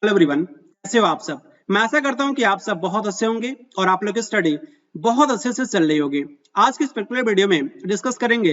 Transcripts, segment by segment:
Hello everyone, कैसे हो आप सब। मैं आशा करता हूं कि आप सब बहुत अच्छे होंगे और आप लोग की स्टडी बहुत अच्छे से चल रही होगी। आज की इस पर्टिकुलर वीडियो में डिस्कस करेंगे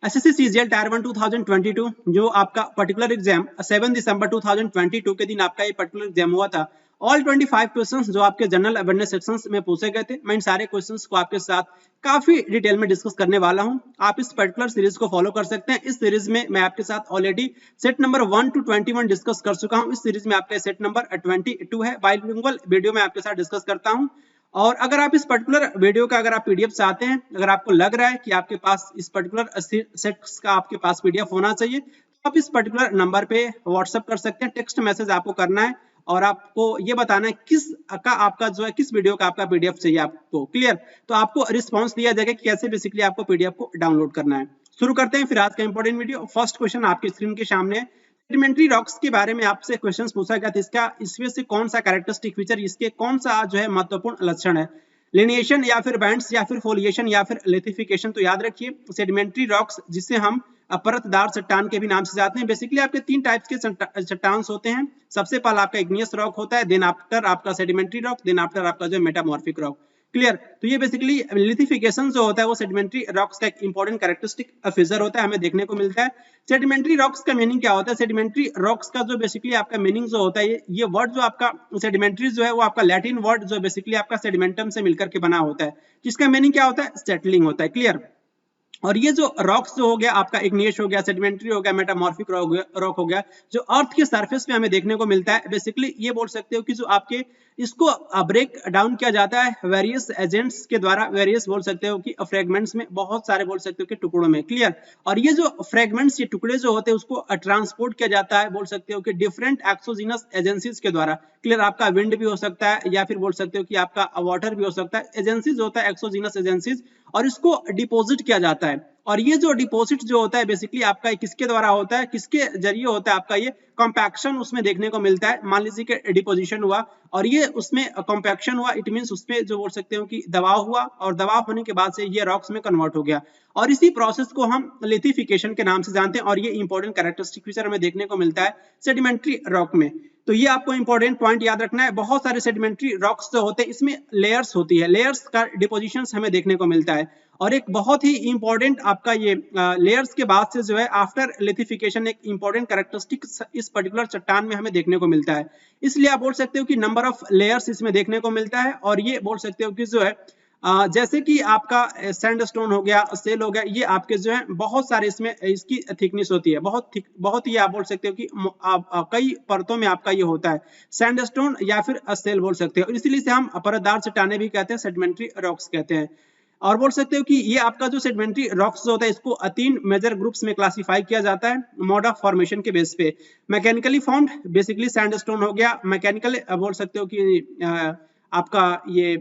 एसएससी सीजीएल टायर 1 2022 जो आपका पर्टिकुलर एग्जाम 7 दिसंबर 2022 के दिन आपका ये पर्टिकुलर एग्जाम हुआ था। ऑल 25 क्वेश्चंस जो आपके जनरल अवेयरनेस सेक्शंस में पूछे गए थे, मैं इन सारे क्वेश्चंस को आपके साथ काफी डिटेल में डिस्कस करने वाला हूं। आप इस पर्टिकुलर सीरीज को फॉलो कर सकते हैं। इस सीरीज में मैं आपके साथ already set number 1 to 21 discuss कर चुका हूं। इस सीरीज में आपका सेट नंबर 22 है। बाइलिंगुअल वीडियो में आपके साथ डिस्कस करता हूं। और अगर आप इस पर्टिकुलर वीडियो का अगर आप पीडीएफ चाहते हैं, अगर आपको लग रहा है कि आपके पास इस पर्टिकुलर सेट्स का आपके पास पीडीएफ होना चाहिए, तो आप इस पर्टिकुलर नंबर पे व्हाट्सएप कर सकते हैं। टेक्स्ट मैसेज आपको करना है और आपको ये बताना है किस वीडियो का आपका पीडीएफ चाहिए आपको। क्लियर? तो आपको रिस्पांस दिया जाएगा कि कैसे बेसिकली आपको पीडीएफ को डाउनलोड करना है। शुरू करते हैं फिर आज का इंपॉर्टेंट वीडियो। फर्स्ट क्वेश्चन आपकी स्क्रीन के सामने है। सेडिमेंट्री रॉक्स के बारे में आपसे क्वेश्चंस पूछा गया था। इसमें से कौन सा कैरेक्टरिस्टिक फीचर, इसके कौन सा जो है महत्वपूर्ण लक्षण है, लिनिएशन या फिर बैंड्स या फिर फोलिएशन या फिर लिथिफिकेशन। तो याद रखिए सेडिमेंट्री रॉक्स जिसे हम परतदार चट्टान के भी नाम से जानते हैं। बेसिकली आपके तीन टाइप्स के चट्टान होते हैं। सबसे पहला आपका इग्नियस रॉक होता है, देन आफ्टर आपका सेडिमेंट्री रॉक, देन आफ्टर आपका जो मेटामॉर्फिक रॉक। क्लियर? तो ये बेसिकली लिथिफिकेशन जो होता है वो सेडिमेंट्री रॉक्स का एक इंपॉर्टेंट कैरेक्टरिस्टिक फीचर होता है, हमें देखने को मिलता है। सेडिमेंट्री रॉक्स का मीनिंग क्या होता है? सेडिमेंट्री रॉक्स का जो बेसिकली आपका मीनिंग जो होता है, ये वर्ड जो आपका सेडिमेंट्री जो है वो आपका लैटिन वर्ड जो बेसिकली आपका सेडिमेंटम से मिलकर के बना होता है, जिसका मीनिंग क्या होता है? सेटलिंग होता है। क्लियर? और ये जो रॉक्स जो हो गया आपका इग्नियस हो गया, सेडिमेंट्री हो गया, मेटामॉर्फिक रॉक हो गया, जो अर्थ के सरफेस पे हमें देखने को मिलता है। बेसिकली ये बोल सकते हो कि जो आपके इसको ब्रेक डाउन किया जाता है वेरियस एजेंट्स के द्वारा, वेरियस बोल सकते हो कि फ्रेगमेंट्स में, बहुत सारे बोल सकते हो कि टुकड़ों में। क्लियर? और ये जो फ्रेगमेंट्स, ये टुकड़े जो होते हैं उसको ट्रांसपोर्ट किया जाता है बोल सकते हो कि डिफरेंट एक्सोजीनस एजेंसीज के द्वारा। क्लियर? आपका विंड भी हो सकता है या फिर बोल सकते हो कि आपका वाटर भी हो सकता है। एजेंसीज होता है एक्सोजीनस एजेंसीज, और इसको डिपॉजिट किया जाता है। और ये जो डिपॉजिट जो होता है बेसिकली आपका किसके द्वारा होता है, किसके जरिए होता है? आपका ये कॉम्पैक्शन उसमें देखने को मिलता है। मान लीजिए कि डिपोजिशन हुआ और ये उसमें कॉम्पैक्शन हुआ, इट मींस उसमें जो बोल सकते हो कि दबाव हुआ, और दबाव होने के बाद से ये रॉक्स में कन्वर्ट हो गया। और इसी प्रोसेस को हम लिथिफिकेशन के नाम से जानते हैं। और ये इंपॉर्टेंट कैरेक्टरिस्टिक फीचर हमें देखने को मिलता है सेडिमेंट्री रॉक में। तो ये आपको इंपॉर्टेंट पॉइंट याद रखना है। बहुत सारे सेडिमेंट्री रॉक्स जो होते हैं इसमें लेयर्स होती है, लेयर्स का डिपोजिशन हमें देखने को मिलता है। और एक बहुत ही इंपॉर्टेंट आपका ये लेयर्स के बाद से जो है आफ्टर लिथिफिकेशन एक इंपॉर्टेंट कैरेक्टरिस्टिक इस पर्टिकुलर चट्टान में हमें देखने को मिलता है। इसलिए आप बोल सकते हो कि नंबर ऑफ लेयर्स इसमें देखने को मिलता है। और ये बोल सकते हो कि जो है जैसे कि आपका सैंडस्टोन हो गया, सेल हो गया, ये आपके जो है बहुत सारे इसमें इसकी थिकनेस होती है, बहुत ही आप बोल सकते हो कि कई परतों में आपका ये होता है सैंडस्टोन या फिर सेल बोल सकते हो। इसीलिए से हम परतदार चट्टानें भी कहते हैं, सेडिमेंट्री रॉक्स कहते हैं। और बोल सकते हो कि ये आपका जो सेडिमेंट्री रॉक्स जो होता है इसको तीन मेजर ग्रुप्स में क्लासिफाई किया जाता है मोड ऑफ फॉर्मेशन के बेस पे। मैकेनिकली फॉर्म्ड, बेसिकली सैंडस्टोन हो गया, मैकेनिकल बोल सकते हो कि आपका ये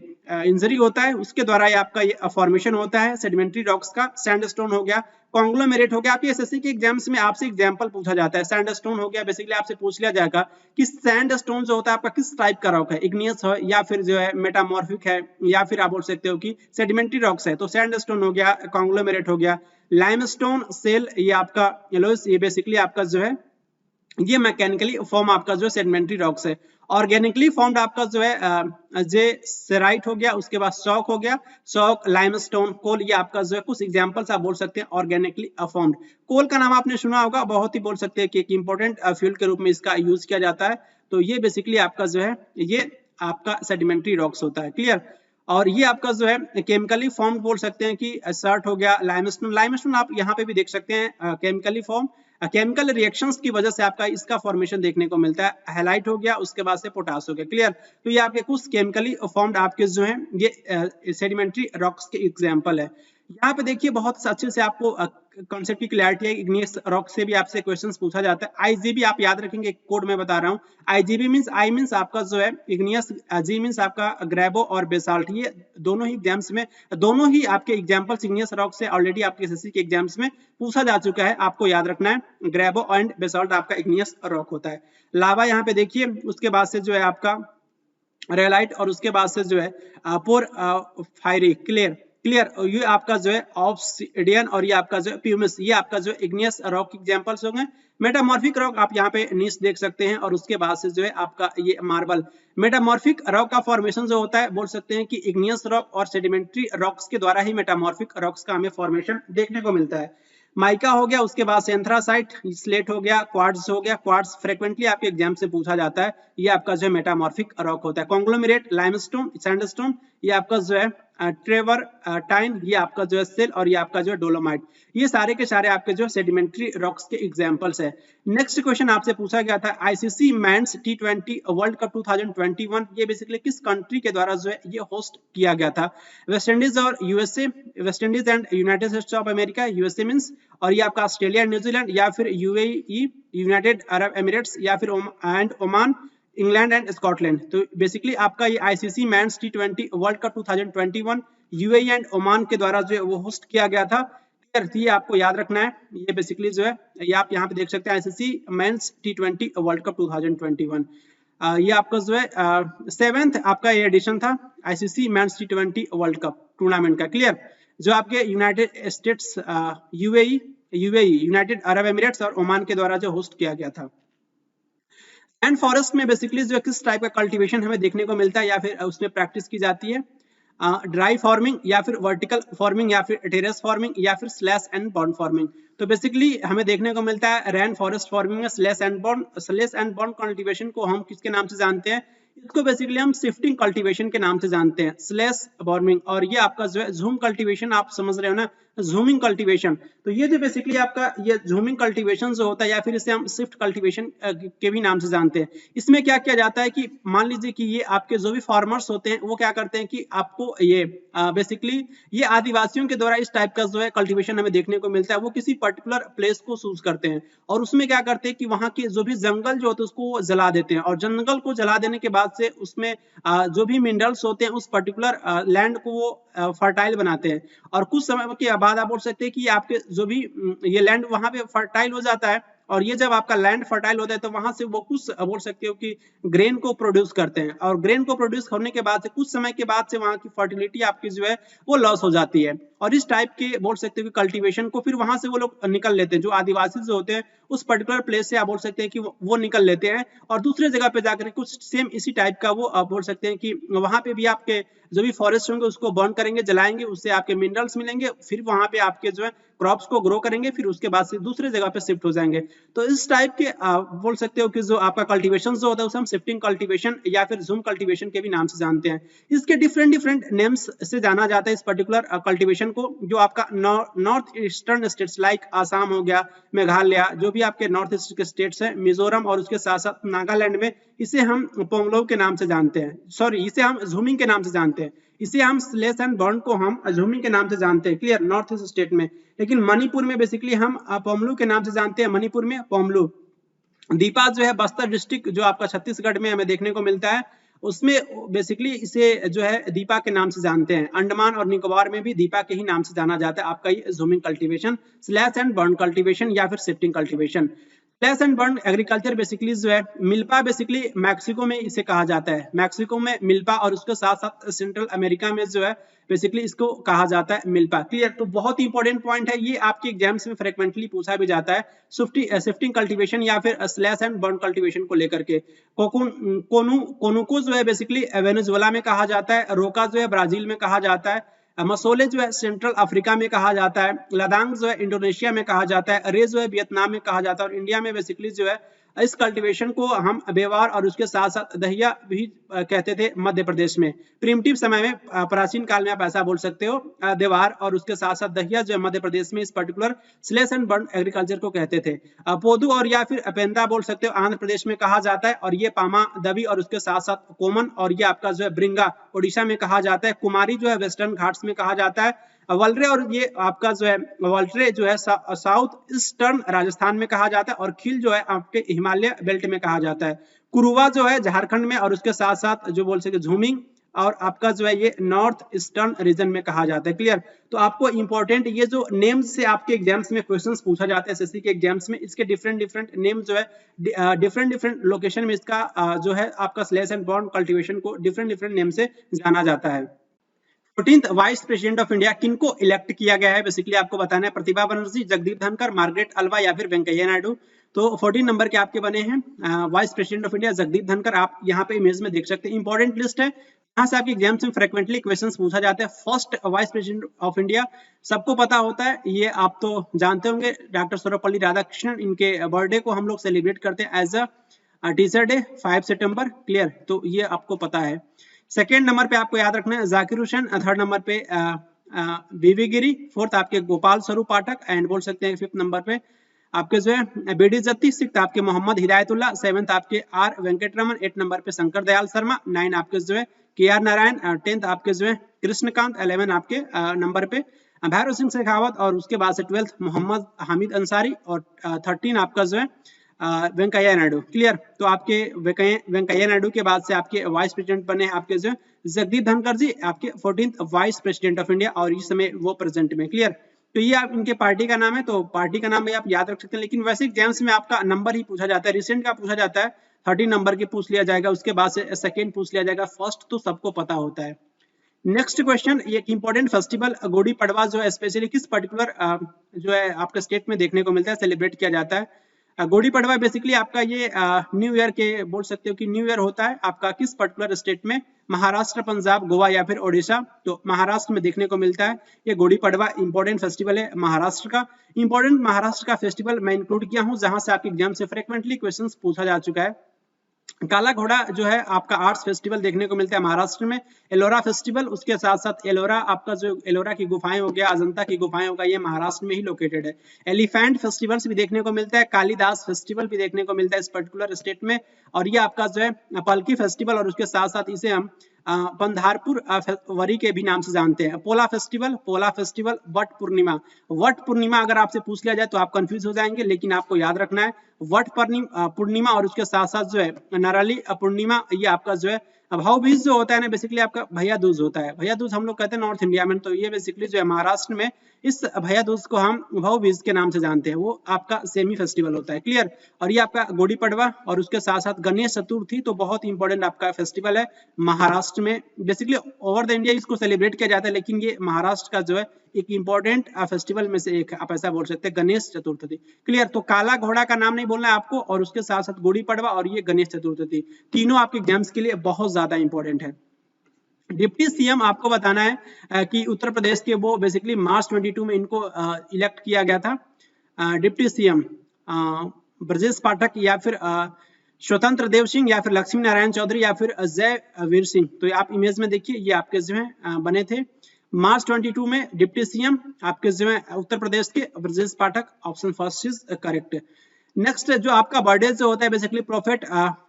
इंजरी होता है उसके द्वारा ये आपका ये फॉर्मेशन होता है सेडिमेंट्री रॉक्स का। सैंडस्टोन हो गया, कॉन्ग्लोमेरेट हो गया। आपके एसएससी के एग्जाम्स में आपसे एग्जांपल पूछा जाता है। सैंडस्टोन हो गया, बेसिकली आपसे पूछ लिया जाएगा कि सैंडस्टोन जो होता है आपका किस टाइप का रॉक है, इग्नियस है या फिर जो है मेटामॉर्फिक है या फिर आप बोल सकते हो कि सेडिमेंट्री रॉक्स है। तो सैंडस्टोन हो गया, कॉन्ग्लोमेरेट हो गया। लाइमस्टोन, सेल, ये आपका येलोइस, ये बेसिकली आपका जो है ये मैकेनिकली फॉर्म आपका जो सेडिमेंट्री रॉक्स है। ऑर्गेनिकली फॉर्म्ड आपका जो है जे सेराइट हो गया, उसके बाद सॉक हो गया, सॉक, लाइमस्टोन, कोल, ये आपका जो है कुछ एग्जांपल्स आप बोल सकते हैं ऑर्गेनिकली फॉर्म्ड। कोल का नाम आपने सुना होगा, बहुत ही बोल सकते हैं कि एक इंपॉर्टेंट फ्यूल के रूप में इसका यूज किया जाता है। तो ये बेसिकली आपका जो है ये आपका सेडिमेंट्री रॉक्स होता है। क्लियर? और ये आपका जो है केमिकली फॉर्म बोल सकते हैं कि सर्ट हो गया, लाइमस्टोन। लाइमस्टोन आप यहाँ पे भी देख सकते हैं केमिकली फॉर्म, केमिकल रिएक्शंस की वजह से आपका इसका फॉर्मेशन देखने को मिलता है। हैलाइट हो गया, उसके बाद से पोटास हो गया। क्लियर? तो ये आपके कुछ केमिकली फॉर्म्ड आपके जो है ये सेडिमेंट्री रॉक्स के एग्जांपल है। यहाँ पे देखिए बहुत अच्छे से आपको कॉन्सेप्ट की क्लैरिटी है। इग्नियस रॉक से भी आपसे क्वेश्चंस पूछा जाता है। आईजीबी आप याद रखेंगे, कोड में बता रहा हूँ। आईजीबी मींस, आई मींस आपका जो है इग्नियस, जी मींस आपका ग्रेबो और बेसाल्ट। ये दोनों ही एग्जाम्स में, दोनों ही आपके एग्जांपल्स इग्नियस रॉक से ऑलरेडी आपके एसएससी के एग्जाम्स में पूछा जा चुका है, आपको याद रखना है। ग्रेबो एंड बेसाल्ट आपका इग्नियस रॉक होता है। लावा यहाँ पे देखिए, उसके बाद से जो है आपका रेलाइट, और उसके बाद से जो है पोर फायरी। क्लियर? क्लियर। ये आपका जो है ऑब्सिडियन और ये आपका जो है प्यूमिस, ये आपका जो इग्नियस रॉक एग्जांपल्स हो गए। मेटामॉर्फिक रॉक आप यहाँ पे नीच देख सकते हैं और उसके बाद से जो है आपका ये मार्बल। मेटामॉर्फिक रॉक का फॉर्मेशन जो होता है बोल सकते हैं कि इग्नियस रॉक और सेडिमेंट्री रॉक्स के द्वारा ही मेटामॉर्फिक रॉक्स का हमें फॉर्मेशन देखने को मिलता है। माइका हो गया, उसके बाद से एंथ्रासाइट, स्लेट हो गया, क्वार्ट्ज हो गया। क्वार्ट्ज फ्रीक्वेंटली आपके एग्जाम से पूछा जाता है, ये आपका जो है मेटामॉर्फिक रॉक होता है। कॉन्ग्लोमेरेट, लाइमस्टोन, सैंडस्टोन, ये आपका जो है ट्रेवर टाइन, ये आपका जो है सेल और ये आपका जो है डोलोमाइट, ये सारे के सारे आपके जो सेडिमेंट्री रॉक्स के एग्जांपल्स है। नेक्स्ट क्वेश्चन आपसे पूछा गया था ICC men's T20 world cup 2021 ये बेसिकली किस कंट्री के द्वारा जो है ये होस्ट किया गया था? वेस्ट इंडीज और USA, West Indies and United states of America, USA means, और ये आपका ऑस्ट्रेलिया एंड न्यूजीलैंड, या फिर यूएई यूनाइटेड अरब एमिरेट्स, या फिर ओमान, इंग्लैंड एंड स्कॉटलैंड। तो बेसिकली आपका ये ICC men's T20 world cup 2021 UAE and Oman के द्वारा जो है वो होस्ट किया गया था। ये आपको याद रखना है। ये बेसिकली जो है ये आप यहाँ पे देख सकते हैं ICC men's T20 world cup 2021। ये आपका जो है 7th आपका ये एडिशन था ICC men's T20 world cup tournament का। क्लियर। जो आपके United states, UAE United Arab Emirates और ओमान के द्वारा जो होस्ट किया गया था। एंड फॉरेस्ट में बेसिकली जो किस टाइप का कल्टीवेशन हमें देखने को मिलता है या फिर उसमें प्रैक्टिस की जाती है? ड्राई फार्मिंग, या फिर वर्टिकल फार्मिंग, या फिर टेरेस फार्मिंग, या फिर स्लैश एंड बॉर्न फार्मिंग। तो बेसिकली हमें देखने को मिलता है रेन फॉरेस्ट फार्मिंग में स्लैश एंड बॉर्न कल्टीवेशन को हम किसके नाम से जानते हैं? इसको बेसिकली हम शिफ्टिंग कल्टीवेशन के नाम से जानते हैं, स्लैश फार्मिंग। और ये आपका जो है झूम कल्टीवेशन, आप समझ रहे हो ना, झूमिंग कल्टीवेशन। तो ये जो बेसिकली आपका ये झूमिंग कल्टीवेशन जो होता है या फिर इसे हम शिफ्ट कल्टीवेशन के भी नाम से जानते हैं। इसमें क्या किया जाता है कि मान लीजिए कि ये आपके जो भी फार्मर्स होते हैं वो क्या करते हैं कि आपको ये बेसिकली ये आदिवासियों के द्वारा इस टाइप का जो है कल्टीवेशन हमें देखने को मिलता है। वो किसी पर्टिकुलर प्लेस को चूज करते हैं और उसमें क्या करते हैं कि वहां के जो भी जंगल जो होते हैं उसको जला देते हैं, और जंगल को जला देने के बाद से उसमें जो भी मिनरल्स होते हैं उस पर्टिकुलर लैंड को वो फर्टाइल बनाते हैं। और कुछ समय के बाद आप बोल सकते हैं कि आपके जो भी ये लैंड वहां पे फर्टाइल हो जाता है, और ये जब आपका लैंड फर्टाइल होता है तो वहां से वो कुछ बोल सकते हो कि ग्रेन को प्रोड्यूस करते हैं, और ग्रेन को प्रोड्यूस होने के बाद से कुछ समय के बाद से वहां की फर्टिलिटी आपकी जो है वो लॉस हो जाती है। और इस टाइप के बोल सकते हो कि कल्टीवेशन को फिर वहां से वो लोग निकल लेते हैं, जो आदिवासी जो होते हैं उस पर्टिकुलर प्लेस से आप बोल सकते हैं कि वो निकल लेते हैं और दूसरे जगह पे जाकर कुछ सेम इसी टाइप का वो आप बोल सकते हैं कि वहां पे भी आपके जो भी फॉरेस्ट होंगे उसको बर्न करेंगे, जलाएंगे, उससे आपके मिनरल्स मिलेंगे, फिर वहां पे आपके जो है क्रॉप्स को ग्रो करेंगे, फिर उसके बाद से दूसरे जगह पे शिफ्ट हो जाएंगे। तो इस टाइप के बोल सकते हो कि जो आपका कल्टीवेशन जो होता है उसे हम शिफ्टिंग कल्टीवेशन या फिर जूम कल्टीवेशन के भी नाम से जानते हैं। इसके डिफरेंट नेम्स से जाना जाता है इस पर्टिकुलर कल्टीवेशन को। जो आपका north eastern states like Assam हो गया, मेघालय, जो भी आपके नॉर्थ ईस्ट के स्टेट्स हैं, मिजोरम और उसके साथ साथ नागालैंड में, इसे हम पोंगलोव के नाम से जानते हैं, सॉरी इसे हम झूमिंग के नाम से जानते हैं। इसे हम स्लैश एंड बर्न को हम झूमिंग के नाम से जानते हैं। क्लियर। नॉर्थ ईस्ट स्टेट में। लेकिन मणिपुर में बेसिकली हम पोमलू के नाम से जानते हैं। मणिपुर में पोमलू। दीपा जो है बस्तर डिस्ट्रिक्ट जो आपका छत्तीसगढ़ में हमें देखने को मिलता है, उसमें बेसिकली इसे जो है दीपा के नाम से जानते हैं। अंडमान और निकोबार में भी दीपा के ही नाम से जाना जाता है आपका ये झूमिंग cultivation, slash and burn cultivation या फिर shifting cultivation. Slash and burn agriculture basically जो है मिल्पा, बेसिकली मैक्सिको में इसे कहा जाता है। मैक्सिको में मिल्पा और उसके साथ साथ सेंट्रल अमेरिका में जो है बेसिकली इसको कहा जाता है मिल्पा। क्लियर। तो बहुत ही इंपॉर्टेंट पॉइंट है ये, आपके एग्जाम्स में फ्रीक्वेंटली पूछा भी जाता है शिफ्टिंग कल्टीवेशन या फिर स्लैश एंड बर्न कल्टीवेशन को लेकर के। कोनुको जो है बेसिकली वेनेजुएला में कहा जाता है। रोका जो है ब्राजील में कहा जाता है। मसोले जो है सेंट्रल अफ्रीका में कहा जाता है। लदांग जो है इंडोनेशिया में कहा जाता है। रे जो है वियतनाम में कहा जाता है। और इंडिया में बेसिकली जो है इस कल्टीवेशन को हम बेवार और उसके साथ साथ दहिया भी कहते थे मध्य प्रदेश में। प्रिमिटिव समय में प्राचीन काल में आप ऐसा बोल सकते हो देवार और उसके साथ साथ दहिया जो है मध्य प्रदेश में इस particular slash and burn agriculture को कहते थे। पोदू और या फिर अपेंदा बोल सकते हो आंध्र प्रदेश में कहा जाता है। और ये पामा दबी और उसके साथ साथ कोमन और ये आपका जो है ब्रिंगा उड़ीसा में कहा जाता है। कुमारी जो है वेस्टर्न घाट्स में कहा जाता है। वलरे और ये आपका जो है वल्ट्रे जो है साउथ ईस्टर्न राजस्थान में कहा जाता है। और खिल जो है आपके हिमालय बेल्ट में कहा जाता है। कुरुवा जो है झारखंड में और उसके साथ साथ जो बोल सके झूमिंग और आपका जो है ये नॉर्थ ईस्टर्न रीजन में कहा जाता है। क्लियर। तो आपको इंपॉर्टेंट ये जो नेम्स से आपके एग्जाम्स में क्वेश्चंस पूछा जाता है एसएससी के एग्जाम्स में, इसके डिफरेंट नेम जो है डिफरेंट लोकेशन में इसका जो है आपका स्लैश एंड बर्न कल्टीवेशन को डिफरेंट नेम से जाना जाता है। 14th vice president of India किनको इलेक्ट किया गया है, बेसिकली आपको बताना है। प्रतिभा बनर्जी, जगदीप धनखड़, मार्गरेट अलवा या फिर वेंकैया नायडू। तो 14 नंबर के आपके बने हैं vice president of India Jagdeep Dhankhar. आप यहाँ पे इमेज में देख सकते हैं, इंपॉर्टेंट लिस्ट है, यहाँ से आपके एग्जाम्स में फ्रिक्वेंटली क्वेश्चंस पूछा जाता है। First vice president of India सबको पता होता है, ये आप तो जानते होंगे, डॉक्टर सर्वपल्ली राधाकृष्णन। इनके बर्थडे को हम लोग सेलिब्रेट करते हैं एज अ टीचर डे 5 सितंबर, क्लियर, तो ये आपको पता है। सेकेंड नंबर पे आपको याद रखना है जाकिर हुसैन, थर्ड नंबर पे वीवी गिरी, फोर्थ आपके गोपाल स्वरूप पाठक, एंड बोल सकते हैं फिफ्थ नंबर पे आपके जो है बीडी जत्ती, सिक्स्थ आपके मोहम्मद हिदायतुल्लाह, सेवंथ आपके आर वेंकटरमन, 8 नंबर पे शंकर दयाल शर्मा, 9 आपके जो है के आर नारायण, 10th आपके जो है कृष्णकांत, 11 आपके नंबर पे भैरव सिंह शेखावत, और उसके बाद से 12th मोहम्मद हामिद अंसारी, और 13 आपका जो है वेंकैया नायडू, क्लियर। तो आपके वेंकैया नायडू के बाद से आपके वाइस प्रेसिडेंट बने आपके जो जगदीप धनखड़ जी, आपके 14th vice president of India, और इस समय वो प्रेजेंट में, क्लियर। तो ये आप इनके पार्टी का नाम है, तो पार्टी का नाम भी आप याद रख सकते हैं, लेकिन वैसे एग्जाम्स में आपका नंबर ही पूछा जाता है, रिसेंट का पूछा जाता है, 13 नंबर के पूछ लिया जाएगा, उसके बाद से सेकेंड पूछ लिया जाएगा, फर्स्ट तो सबको पता होता है। नेक्स्ट क्वेश्चन, ये एक इंपॉर्टेंट फेस्टिवल गुड़ी पड़वा जो है स्पेशली किस पर्टिकुलर जो है आपके स्टेट में देखने को मिलता है, सेलिब्रेट किया जाता है। गुड़ी पड़वा बेसिकली आपका ये न्यू ईयर के बोल सकते हो कि न्यू ईयर होता है आपका किस पर्टिकुलर स्टेट में, महाराष्ट्र, पंजाब, गोवा या फिर ओडिशा। तो महाराष्ट्र में देखने को मिलता है ये गुड़ी पड़वा, इंपॉर्टेंट फेस्टिवल है महाराष्ट्र का। इंपॉर्टेंट महाराष्ट्र का फेस्टिवल मैं इंक्लूड किया हूँ जहां से आपके एग्जाम से फ्रिक्वेंटली क्वेश्चंस पूछा जा चुका है। काला घोड़ा जो है आपका आर्ट्स फेस्टिवल देखने को मिलता है महाराष्ट्र में, एलोरा फेस्टिवल, उसके साथ साथ एलोरा आपका जो एलोरा की गुफाएं हो गया, अजंता की गुफाएं होगा, ये महाराष्ट्र में ही लोकेटेड है। एलिफेंट फेस्टिवल्स भी देखने को मिलता है, कालिदास फेस्टिवल भी देखने को मिलता है इस पर्टिकुलर स्टेट में, और ये आपका जो है पलकी फेस्टिवल, और उसके साथ साथ इसे हम पंधारपुर वरी के भी नाम से जानते हैं। पोला फेस्टिवल, वट पूर्णिमा अगर आपसे पूछ लिया जाए तो आप कंफ्यूज हो जाएंगे, लेकिन आपको याद रखना है वट पूर्णिमा, और उसके साथ साथ जो है नराली पूर्णिमा, ये आपका जो है भाव बीज जो होता है ना, बेसिकली आपका भैया दूज होता है। भैया दूज हम लोग कहते हैं नॉर्थ इंडिया में, तो ये बेसिकली जो है महाराष्ट्र में इस भैया दूज को हम भाव बीज के नाम से जानते हैं, वो आपका सेमी फेस्टिवल होता है, क्लियर। और ये आपका गुड़ी पड़वा, और उसके साथ साथ गणेश चतुर्थी, तो बहुत इंपॉर्टेंट आपका फेस्टिवल है महाराष्ट्र में। बेसिकली ओवर द इंडिया इसको सेलिब्रेट किया जाता है, लेकिन ये महाराष्ट्र का जो है एक इंपॉर्टेंट फेस्टिवल में से एक आप ऐसा बोल सकते हैं, गणेश चतुर्थी, क्लियर। तो काला घोड़ा का नाम नहीं बोलना है आपको, और उसके साथ साथ गुड़ी पड़वा और ये गणेश चतुर्थी, तीनों आपके एग्जाम्स के लिए बहुत ज्यादा इंपॉर्टेंट है। डिप्टी सीएम आपको बताना है कि उत्तर प्रदेश के वो बेसिकली मार्च 22 में इनको इलेक्ट किया गया था। डिप्टी सीएम ब्रजेश पाठक, या फिर स्वतंत्र देव सिंह, या फिर लक्ष्मी नारायण चौधरी, या फिर अजय वीर सिंह। तो आप इमेज में देखिए, ये आपके जो है बने थे मार्च 22 में डिप्टी सीएम आपके जो है उत्तर प्रदेश के Brajesh Pathak, option first is correct. Next जो आपका बर्थडे जो होता है बेसिकली प्रॉफेट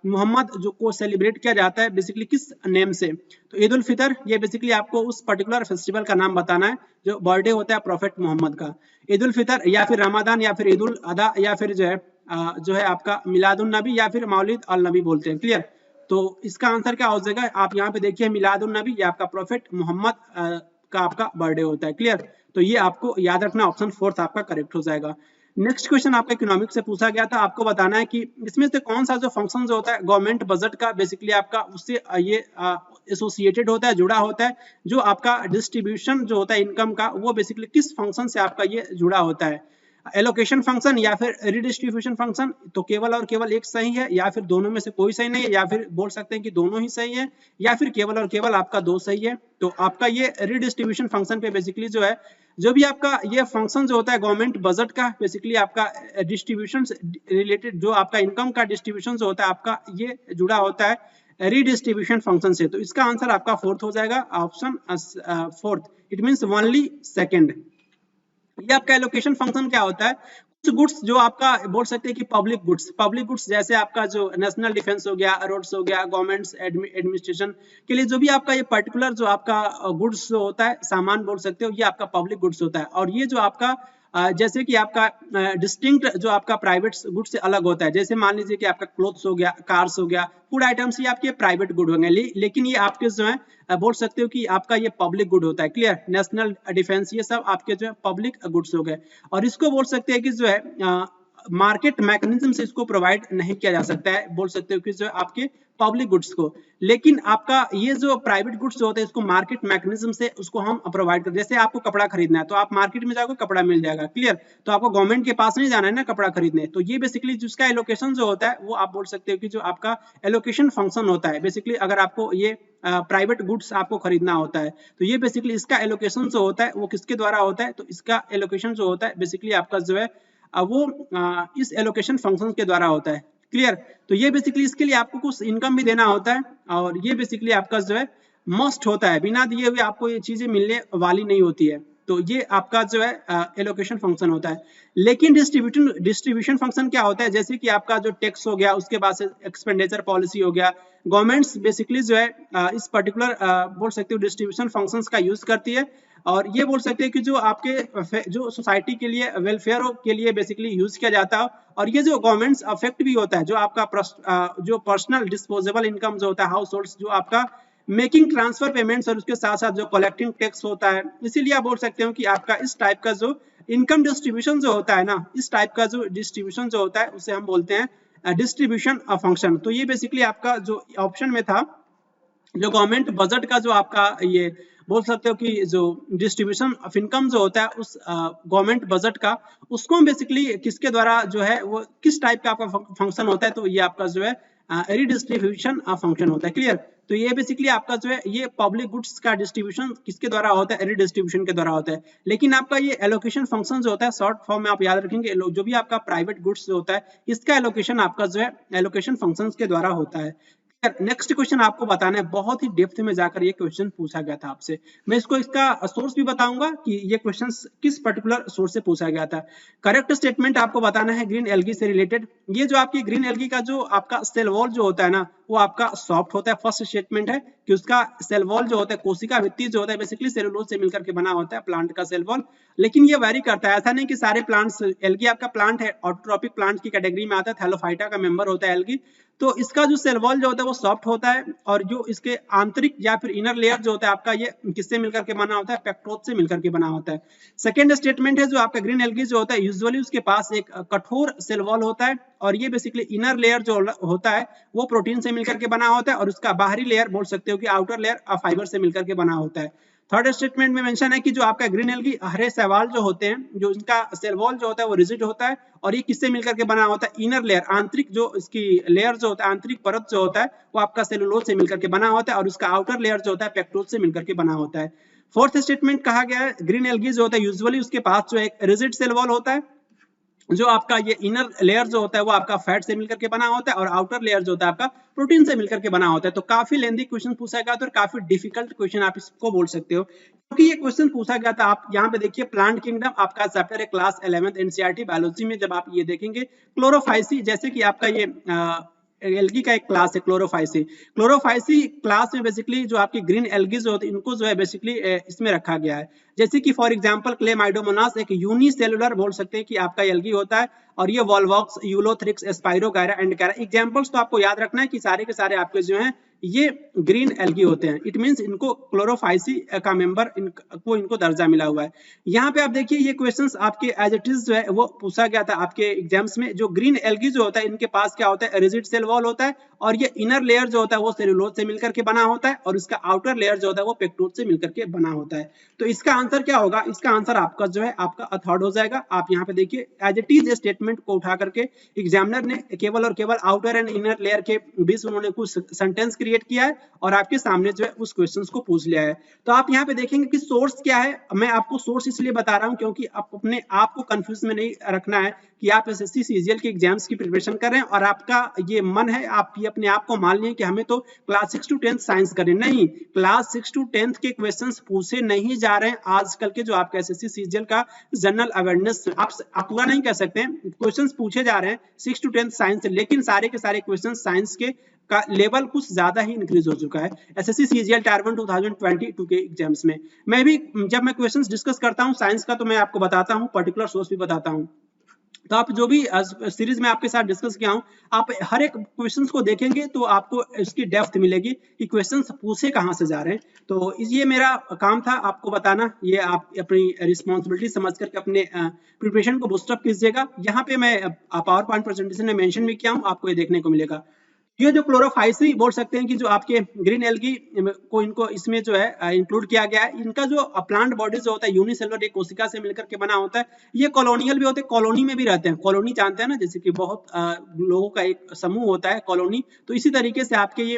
मोहम्मद जो को सेलिब्रेट किया जाता है बेसिकली किस नेम से, तो ईद उल फितर, ये बेसिकली आपको उस पर्टिकुलर फेस्टिवल का नाम बताना है जो बर्थडे होता है प्रॉफेट मोहम्मद का। ईद उल फितर, या फिर रमादान, या फिर ईद उल अदा, या फिर जो है आपका मिलादुन नबी, या फिर मौलिद अल नबी बोलते हैं, क्लियर। तो इसका आंसर क्या हो जाएगा, आप यहाँ पे देखिए मिलादुन नबी, ये आपका प्रॉफेट मोहम्मद का आपका बर्थडे होता है, क्लियर। तो ये आपको याद रखना, ऑप्शन फोर्थ आपका करेक्ट हो जाएगा। नेक्स्ट क्वेश्चन आपका इकोनॉमिक से पूछा गया था, आपको बताना है कि इसमें से कौन सा जो फंक्शन जो होता है गवर्नमेंट बजट का बेसिकली आपका उससे ये एसोसिएटेड होता है, जुड़ा होता है, जो आपका डिस्ट्रीब्यूशन जो होता है इनकम का, वो बेसिकली किस फंक्शन से आपका ये जुड़ा होता है, एलोकेशन फंक्शन या फिर रिडिस्ट्रीब्यूशन फंक्शन। तो केवल और केवल एक सही है, या फिर दोनों में से कोई सही नहीं है, या फिर बोल सकते हैं कि दोनों ही सही है, या फिर केवल और केवल आपका दो सही है। तो आपका ये रिडिस्ट्रीब्यूशन फंक्शन पे बेसिकली जो है जो भी आपका ये फंक्शन जो होता है गवर्नमेंट बजट का, बेसिकली आपका डिस्ट्रीब्यूशन रिलेटेड जो आपका इनकम का डिस्ट्रीब्यूशन जो होता है आपका ये जुड़ा होता है रिडिस्ट्रीब्यूशन फंक्शन से। तो इसका आंसर आपका फोर्थ हो जाएगा, option fourth, it means only second. ये आपका एलोकेशन फंक्शन क्या होता है, कुछ गुड्स जो आपका बोल सकते हैं कि पब्लिक गुड्स जैसे आपका जो नेशनल डिफेंस हो गया, रोड्स हो गया, गवर्नमेंट एडमिनिस्ट्रेशन के लिए जो भी आपका ये पर्टिकुलर जो आपका गुड्स जो होता है, सामान बोल सकते हो, ये आपका पब्लिक गुड्स होता है। और ये जो आपका जैसे कि आपका डिस्टिंक्ट जो आपका प्राइवेट गुड से अलग होता है, जैसे मान लीजिए कि आपका क्लोथ्स हो गया, कार्स हो गया, फूड आइटम्स, ये आपके प्राइवेट गुड होंगे, लेकिन ये आपके जो है बोल सकते हो कि आपका ये पब्लिक गुड होता है, क्लियर। नेशनल डिफेंस ये सब आपके जो है पब्लिक गुड्स हो गए। और इसको बोल सकते हैं कि जो है मार्केट मैकेनिज्म से इसको प्रोवाइड नहीं किया जा सकता है, बोल सकते हो कि जो आपके पब्लिक गुड्स को। लेकिन आपका ये जो प्राइवेट गुड्स जो होते हैं इसको मार्केट मैकेनिज्म से उसको हम प्रोवाइड कर, जैसे आपको कपड़ा खरीदना है तो आप मार्केट में जाओगे कपड़ा मिल जाएगा, क्लियर। तो आपको गवर्नमेंट के पास नहीं जाना है ना कपड़ा खरीदने। तो ये बेसिकली जिसका एलोकेशन जो होता है वो आप बोल सकते हो कि जो आपका एलोकेशन फंक्शन होता है। बेसिकली अगर आपको ये प्राइवेट गुड्स आपको खरीदना होता है तो ये बेसिकली इसका एलोकेशन जो होता है वो किसके द्वारा होता है, तो इसका एलोकेशन जो होता है बेसिकली आपका जो है वो इस एलोकेशन फंक्शन के द्वारा होता है, क्लियर। तो ये बेसिकली इसके लिए आपको कुछ इनकम भी देना होता है और ये बेसिकली आपका जो है मस्ट होता है, बिना दिए हुए आपको ये चीजें मिलने वाली नहीं होती है। तो ये आपका जो है एलोकेशन फंक्शन होता है। लेकिन डिस्ट्रीब्यूशन फंक्शन क्या होता है, जैसे कि आपका जो टैक्स हो गया, उसके बाद से एक्सपेंडिचर पॉलिसी हो गया, गवर्नमेंट्स बेसिकली जो है इस पर्टिकुलर बोल सकते हो डिस्ट्रीब्यूशन फंक्शंस का यूज करती है। और ये बोल सकते हैं कि जो आपके जो सोसाइटी के लिए वेलफेयर के लिए बेसिकली यूज किया जाता है। और ये जो गवर्नमेंट्स अफेक्ट भी होता है, जो आपका जो पर्सनल डिस्पोजेबल इनकम जो होता है, हाउस होल्ड जो आपका मेकिंग ट्रांसफर पेमेंट्स और उसके साथ साथ जो कलेक्टिंग टैक्स होता है, इसीलिए आप बोल सकते हो कि आपका इस टाइप का जो इनकम डिस्ट्रीब्यूशन जो होता है ना, इस टाइप का जो डिस्ट्रीब्यूशन जो होता है उसे हम बोलते हैं डिस्ट्रीब्यूशन फंक्शन। तो ये बेसिकली आपका जो ऑप्शन में था, जो गवर्नमेंट बजट का जो आपका ये बोल सकते हो कि जो डिस्ट्रीब्यूशन ऑफ इनकम जो होता है उस गवर्नमेंट बजट का, उसको हम बेसिकली किसके द्वारा जो है वो किस टाइप का आपका फंक्शन होता है, तो ये आपका जो है रिडिस्ट्रीब्यूशन फंक्शन होता है, क्लियर। तो ये बेसिकली आपका जो है ये पब्लिक गुड्स का डिस्ट्रीब्यूशन किसके द्वारा होता है, रिडिस्ट्रीब्यूशन के द्वारा होता है। लेकिन आपका ये एलोकेशन फंक्शन जो होता है, शॉर्ट फॉर्म में आप याद रखेंगे, जो भी आपका प्राइवेट गुड्स जो होता है इसका एलोकेशन आपका जो है एलोकेशन फंक्शंस के द्वारा होता है। नेक्स्ट क्वेश्चन आपको बताना है, बहुत ही डेप्थ में जाकर ये क्वेश्चन पूछा गया था आपसे। मैं इसको इसका सोर्स भी बताऊंगा कि ये क्वेश्चन किस पर्टिकुलर सोर्स से पूछा गया था। करेक्ट स्टेटमेंट आपको बताना है ग्रीन एल्गी से रिलेटेड। ये जो आपकी ग्रीन एल्गी का जो आपका सेल वॉल जो होता है ना, वो आपका सॉफ्ट होता है। फर्स्ट स्टेटमेंट है कि उसका सेल वॉल जो होता है, कोशिका भित्ति जो होता है बेसिकली सेलुलोज से मिलकर के बना होता है प्लांट का सेल वॉल। लेकिन ये वेरी करता है, ऐसा नहीं कि सारे प्लांट्स, एल्गी आपका प्लांट है ऑटोट्रॉपिक प्लांट की कैटेगरी में आता है, थैलोफाइटा का मेंबर होता है एल्गी। तो इसका जो सेल वॉल जो होता है वो सॉफ्ट होता है और जो इसके आंतरिक या फिर इनर लेयर जो होता है आपका, ये किससे मिलकर के बना होता है, पेक्टोज से मिलकर के बना होता है। सेकेंड स्टेटमेंट है जो आपका ग्रीन एल्गी जो होता है यूजुअली उसके पास एक कठोर सेल वॉल होता है और ये बेसिकली इनर लेयर जो होता है वो प्रोटीन से मिलकर के बना होता है और उसका बाहरी लेयर बोल सकते हो कि आउटर लेयर फाइबर से मिलकर के बना होता है। थर्ड स्टेटमेंट में मेंशन है कि जो आपका ग्रीन एल्गी हरे शैवाल जो होते हैं, जो इनका सेल वॉल जो होता है वो रिजिड होता है और ये किससे मिलकर के बना होता है, इनर लेयर, आंतरिक जो इसकी लेयर जो होता है, आंतरिक परत जो होता है वो आपका सेलुलोज से मिलकर के बना होता है और उसका आउटर लेयर जो होता है पेक्टोज से मिलकर के बना होता है। फोर्थ स्टेटमेंट कहा गया है ग्रीन एल्गी जो होता है यूजुअली उसके पास जो एक रिजिड सेल वॉल होता है, जो आपका ये इनर लेयर जो होता है वो आपका फैट से मिलकर के बना होता है और आउटर लेयर जो होता है आपका प्रोटीन से मिलकर के बना होता है। तो काफी लेंथी क्वेश्चन पूछा गया था और काफी डिफिकल्ट क्वेश्चन आप इसको बोल सकते हो, क्योंकि ये क्वेश्चन पूछा गया था। आप यहाँ पे देखिए प्लांट किंगडम आपका चैप्टर है क्लास 11th एनसीईआरटी बायोलॉजी में, जब आप ये देखेंगे क्लोरोफाइसी, जैसे कि आपका ये एल्गी का एक क्लास है क्लोरोफाइसी। क्लोरोफाइसी क्लास में बेसिकली जो आपकी ग्रीन एल्गी जो होती है इनको जो है बेसिकली इसमें रखा गया है। जैसे कि फॉर एग्जांपल क्लेमाइडोमोनास एक यूनिसेलुलर बोल सकते हैं कि आपका एल्गी होता है और ये वॉल्वॉक्स, यूलोथ्रिक्स, एस्पाइरोगायरा, एंडकारा, एग्जांपल्स तो आपको याद रखना है कि सारे के सारे आपके जो हैं ये ग्रीन एल्गी होते हैं। इट मींस इनको क्लोरोफाइसी का मेंबर इनको दर्जा मिला हुआ है। यहाँ पे आप देखिए ये क्वेश्चंस आपके एज इट इज जो है वो पूछा गया था आपके एग्जाम्स में। जो ग्रीन एल्गी जो होता है इनके पास क्या होता है, रिजिड सेल वॉल होता है और ये इनर लेयर जो होता है वो सेलुलोज से मिलकर के बना होता है और इसका आउटर लेयर जो होता है वो पेक्टोज से मिलकर के बना होता है। तो इसका आंसर क्या होगा, इसका आंसर आपका जो है आपका थर्ड हो जाएगा। आप यहाँ पे देखिए एज इट इज स्टेटमेंट को उठा करके एग्जामिनर ने केवल और केवल आउटर एंड इनर लेयर के बीच उन्होंने कुछ सेंटेंस क्रिएट किया है और आपके सामने जो है उस क्वेश्चन को पूछ लिया है। तो आप यहाँ पे देखेंगे कि सोर्स क्या है। मैं आपको सोर्स इसलिए बता रहा हूँ क्योंकि आप अपने आप को कंफ्यूज में नहीं रखना है कि आप एसएससी सीजीएल के एग्जाम्स की प्रिपरेशन कर रहे हैं और आपका ये मन है, आप ये अपने आप को मान लिए कि हमें तो क्लास 6 to 10 साइंस करें। नहीं, क्लास 6 to 10 के क्वेश्चंस पूछे नहीं जा रहे हैं। आजकल के जो आपका एसएससी सीजीएल का जनरल अवेयरनेस आप पूरा नहीं कह सकते हैं, क्वेश्चंस पूछे जा रहे हैं 6 to 10 साइंस से, लेकिन सारे के सारे क्वेश्चन साइंस के का लेवल कुछ ज्यादा ही इंक्रीज हो चुका है एसएससी सीजीएल टायर 1 2022 के एग्जाम्स में। मैं भी जब मैं क्वेश्चंस डिस्कस करता हूं साइंस का तो मैं आपको बताता हूं, पर्टिकुलर सोर्स भी बताता हूं। तो आप जो भी सीरीज में आपके साथ डिस्कस किया हूं, आप हर एक क्वेश्चंस को देखेंगे तो आपको इसकी डेप्थ मिलेगी कि क्वेश्चंस पूछे कहां से जा रहे हैं। तो ये मेरा काम था आपको बताना, ये आप अपनी रिस्पॉन्सिबिलिटी समझ करके अपने प्रिपरेशन को बूस्टअप कीजिएगा। यहाँ पे मैं पावर पॉइंट प्रेजेंटेशन में मेंशन भी किया हूँ, आपको ये देखने को मिलेगा। ये जो क्लोरोफाइसी बोल सकते हैं कि जो आपके ग्रीन एल्गी को इनको इसमें जो है इंक्लूड किया गया है। इनका जो प्लांट बॉडी जो होता है यूनिसेलुलर, एक कोशिका से मिलकर के बना होता है। ये कॉलोनियल भी होते हैं, कॉलोनी में भी रहते हैं। कॉलोनी जानते हैं ना, जैसे कि बहुत लोगों का एक समूह होता है कॉलोनी, तो इसी तरीके से आपके ये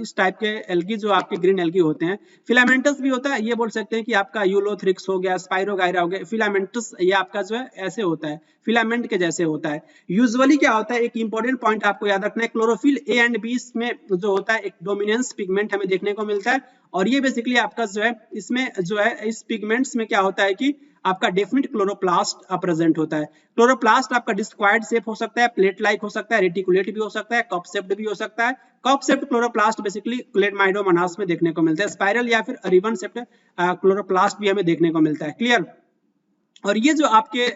इस टाइप के एल्गी जो आपके ग्रीन एल्गी होते हैं। फिलामेंटस भी होता है, ये बोल सकते हैं कि आपका यूलोथ्रिक्स हो गया, स्पाइरोगायरा हो गया। फिलामेंटस ये आपका जो है ऐसे होता है, फिलामेंट के जैसे होता है। यूजुअली क्या होता है, एक इंपॉर्टेंट पॉइंट आपको याद रखना है, क्लोरोफिल ए एंड बी में जो होता है एक डोमिनेंस पिगमेंट हमें देखने को मिलता है। और ये बेसिकली आपका जो है इसमें जो है इस पिगमेंट्स में क्या होता है कि आपका डेफिनेट क्लोरोप्लास्ट प्रेजेंट होता है। क्लोरोप्लास्ट आपका डिस्क्वायर्ड शेप हो सकता है, प्लेट लाइक हो सकता है, रेटिकुलेट भी हो सकता है, कप शेप्ड भी हो सकता है। Cup shaped chloroplast basically Chlamydomonas में देखने को मिलता है। स्पाइरल या फिर रिबन शेप्ड क्लोरोप्लास्ट भी हमें देखने को मिलता है। क्लियर। और ये जो आपके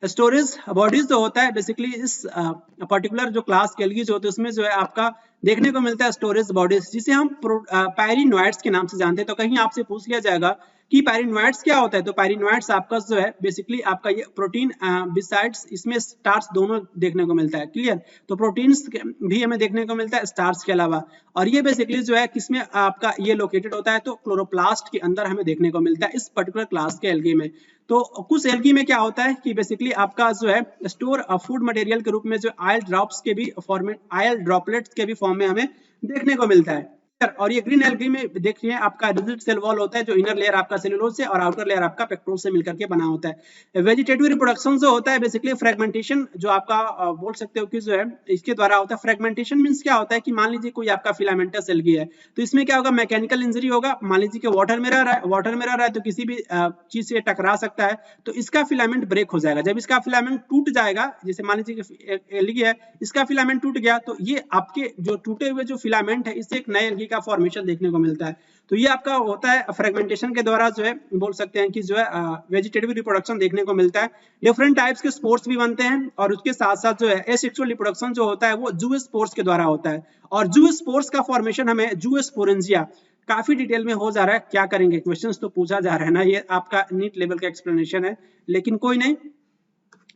स्टोरेज बॉडीज जो होता है बेसिकली इस पर्टिकुलर जो क्लास के एल्गी जो होते हैं उसमें जो है आपका देखने को मिलता है स्टोरेज बॉडीज, जिसे हम पैरिनोइड्स के नाम से जानते हैं। तो कहीं आपसे पूछ लिया जाएगा कि पैरिनोइड्स क्या होता है, तो पैरिनोइड्स आपका जो है बेसिकली आपका ये प्रोटीन बिसाइड्स इसमें स्टार्च दोनों देखने को मिलता है। क्लियर। तो प्रोटीन्स भी हमें देखने को मिलता है स्टार्च के अलावा। और ये बेसिकली जो है किसमें आपका ये लोकेटेड होता है, तो क्लोरोप्लास्ट के अंदर हमें देखने को मिलता है इस पर्टिकुलर क्लास के एल्गी में। तो कुछ एल्गी में क्या होता है कि बेसिकली आपका जो है स्टोर फूड मटेरियल के रूप में जो आयल ड्रॉप्स के भी फॉर्मेट, आयल ड्रॉपलेट्स के भी फॉर्म में हमें देखने को मिलता है। और ये ग्रीन एल्गी में देखिए आपका रिजिड सेल वॉल होता है, जो इनर लेयर आपका सेलुलोज से और आउटर लेयर आपका पेक्टोल से मिलकर के बना होता है। वेजिटेटिव रिप्रोडक्शन जो होता है बेसिकली फ्रेगमेंटेशन जो आपका बोल सकते हो कि जो है इसके द्वारा होता है। फ्रेगमेंटेशन मींस क्या होता है कि मान लीजिए कोई आपका फिलामेंटस एल्गी है, तो इसमें क्या होगा, मैकेनिकल इंजरी होगा। मान लीजिए कि वाटर में रह रहा है तो किसी भी चीज से टकरा सकता है, तो इसका फिलामेंट ब्रेक हो जाएगा। जब इसका फिलामेंट टूट जाएगा, जैसे मान लीजिए कि एल्गी है, इसका फिलामेंट टूट गया, तो ये आपके जो टूटे हुए जो फिलामेंट है इससे एक नए एल्गी का फॉर्मेशन देखने को मिलता है। तो ये आपका होता है फ्रेगमेंटेशन के द्वारा जो है बोल सकते हैं कि जो है वेजिटेटिव रिप्रोडक्शन देखने को मिलता है। डिफरेंट टाइप्स के स्पोर्स भी बनते हैं, और उसके साथ साथ जो है एसेक्सुअल रिप्रोडक्शन जो होता है वो जूस स्पोर्स के द्वारा होता है। और जूस स्पोर्स का फॉर्मेशन हमें जूस्पोरेंजिया, काफी डिटेल में हो जा रहा है, क्या करेंगे, क्वेश्चंस तो पूछा जा रहा है ना, ये आपका नीट लेवल का एक्सप्लेनेशन है, लेकिन कोई नहीं,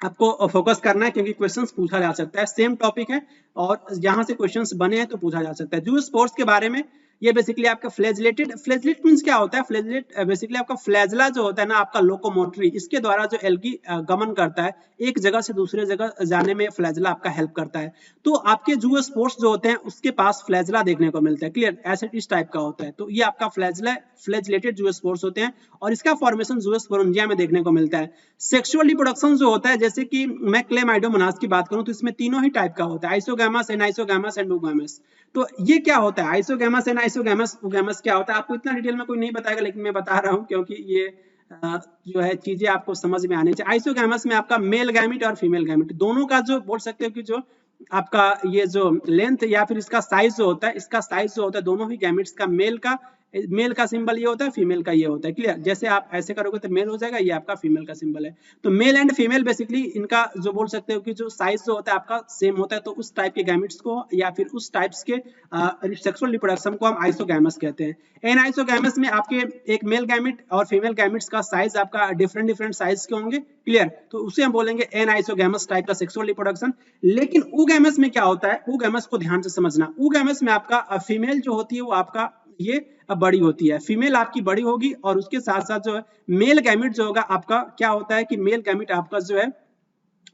आपको फोकस करना है क्योंकि क्वेश्चंस पूछा जा सकता है, सेम टॉपिक है और यहाँ से क्वेश्चंस बने हैं तो पूछा जा सकता है। जूस स्पोर्स के बारे में ये बेसिकली आपका फ्लैजलेटेड, फ्लैजलेट मींस क्या होता है, फ्लैजलेट बेसिकली आपका फ्लैजला जो होता है ना आपका लोकोमोटरी, इसके द्वारा जो एल्गी गमन करता है, एक जगह से दूसरे जगह जाने में फ्लैजला आपका हेल्प करता है। तो आपके जूस स्पोर्स जो होते हैं उसके पास फ्लैजला देखने को मिलता है। क्लियर, ऐसे इस टाइप का होता है। तो ये आपका फ्लैजला, फ्लैजलेटेड जूस स्पोर्स होते हैं और इसका फॉर्मेशन जूस्पोरेंजिया में देखने को मिलता है। सेक्सुअल रिप्रोडक्शन जो होता है, जैसे कि मैं क्लेमाइडोमोनास की बात करूं तो इसमें तीनों ही टाइप का होता है, आइसोगैमस, एनाइसोगैमस एंड ओगैमस। तो ये क्या होता है, आइसोगैमस, एनाइसोगैमस, ओगैमस क्या होता है, आपको इतना डिटेल में कोई नहीं बताएगा, लेकिन मैं बता रहा हूं क्योंकि ये जो है चीजें आपको समझ में आनी चाहिए। आइसोगैमस में आपका मेल गैमेट और फीमेल गैमेट दोनों का जो बोल सकते हो कि जो आपका ये जो लेंथ या फिर इसका साइज जो होता है, इसका साइज जो होता है दोनों ही गैमेट्स का, मेल का सिंबल ये होता है, फीमेल का ये होता है। क्लियर, जैसे आप ऐसे करोगे तो मेल हो जाएगा, ये आपका फीमेल का सिंबल है। तो मेल एंड फीमेल बेसिकली इनका जो बोल सकते हो कि जो साइज जो होता है आपका सेम होता है, तो उस टाइप के गैमेट्स को या फिर उस टाइप्स के सेक्सुअल रिप्रोडक्शन को हम आइसोगैमस कहते हैं। एनाइसोगैमस में आपके एक मेल गैमेट और फीमेल गैमेट्स का साइज आपका डिफरेंट साइज के होंगे। क्लियर, तो उसे हम बोलेंगे एनाइसोगैमस टाइप का सेक्सुअल रिप्रोडक्शन। लेकिन ओगैमस में क्या होता है, ओगैमस को ध्यान से समझना, ओगैमस में आपका फीमेल जो होती है वो आपका ये बड़ी होती है, फीमेल आपकी बड़ी होगी, और उसके साथ साथ जो है मेल गैमेट जो होगा आपका क्या होता है कि मेल गैमेट आपका जो है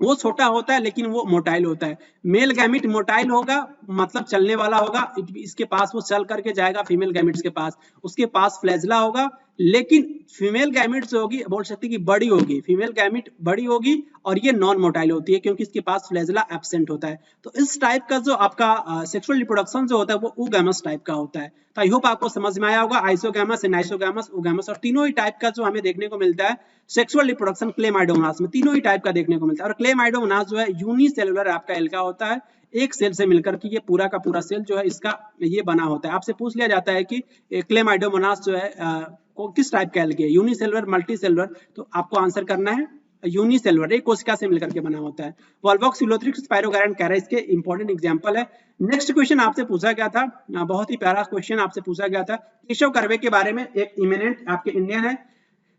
वो छोटा होता है लेकिन वो मोटाइल होता है। मेल गैमेट मोटाइल होगा, मतलब चलने वाला होगा, इसके पास वो चल करके जाएगा फीमेल गैमेट्स के पास, उसके पास फ्लैजला होगा। लेकिन फीमेल गैमेट जो होगी बोल सकते कि बड़ी होगी, फीमेल गैमेट बड़ी होगी और ये नॉन मोटाइल होती है क्योंकि इसके पास फ्लैजला एब्सेंट होता है। तो इस टाइप का जो आपका सेक्सुअल रिप्रोडक्शन जो होता है वो ओगैमस टाइप का होता है। तो आई होप आपको समझ में आया होगा, आइसोगैमस, एनाइसोगैमस, ओगैमस, और तीनों ही टाइप का जो हमें देखने को मिलता है सेक्सुअल रिप्रोडक्शन क्लेमाइडोमोनास में, तीनों ही टाइप का देखने को मिलता है। और क्लेमाइडोमोनास जो है यूनिसेलुलर आपका एल्गा होता है, एक सेल से मिलकर के ये पूरा का पूरा सेल जो है इसका ये बना होता है। आपसे पूछ लिया जाता है कि क्लेमाइडोमोनास जो है किस टाइप का एल्गी है, यूनिसेलुलर, मल्टीसेलुलर, तो आपको आंसर करना है यूनिसेलुलर, एक कोशिका से मिलकर के बना होता है। वॉल्वॉक्स, यूलोथ्रिक्स, स्पाइरोगैरा, कैरा इसके इंपॉर्टेंट एग्जांपल है। नेक्स्ट क्वेश्चन आपसे पूछा गया था, बहुत ही प्यारा क्वेश्चन आपसे पूछा गया था, केशव कर्वे के बारे में, एक इमिनेंट आपके इंडियन है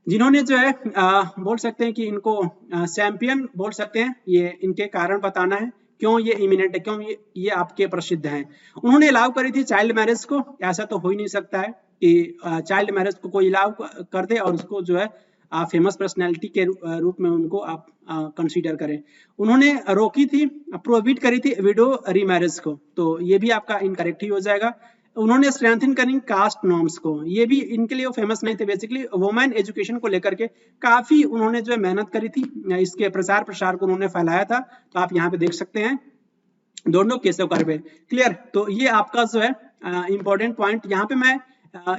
जिन्होंने जो है बोल सकते हैं कि इनको चैंपियन बोल सकते हैं। ये इनके कारण बताना है क्यों ये इमिनेंट है, क्यों ये आपके प्रसिद्ध हैं। उन्होंने अलाउ करी थी चाइल्ड मैरिज को, ऐसा तो हो ही नहीं सकता है कि चाइल्ड मैरिज को कोई अलाउ कर दे और उसको जो है फेमस पर्सनैलिटी के रूप में उनको आप कंसीडर करें। उन्होंने रोकी थी, प्रोहिबिट करी थी विडो रीमैरिज को, तो ये भी आपका इनकरेक्ट ही हो जाएगा। उन्होंने स्ट्रेंथन करी कास्ट नॉर्म्स को, ये भी इनके लिए फेमस नहीं थे। बेसिकली वुमेन एजुकेशन को लेकर के काफी उन्होंने जो है मेहनत करी थी, इसके प्रसार प्रसार को उन्होंने फैलाया था, तो आप यहाँ पे देख सकते हैं दोनों केशव कर्वे। क्लियर, तो ये आपका जो है इंपॉर्टेंट पॉइंट, यहाँ पे मैं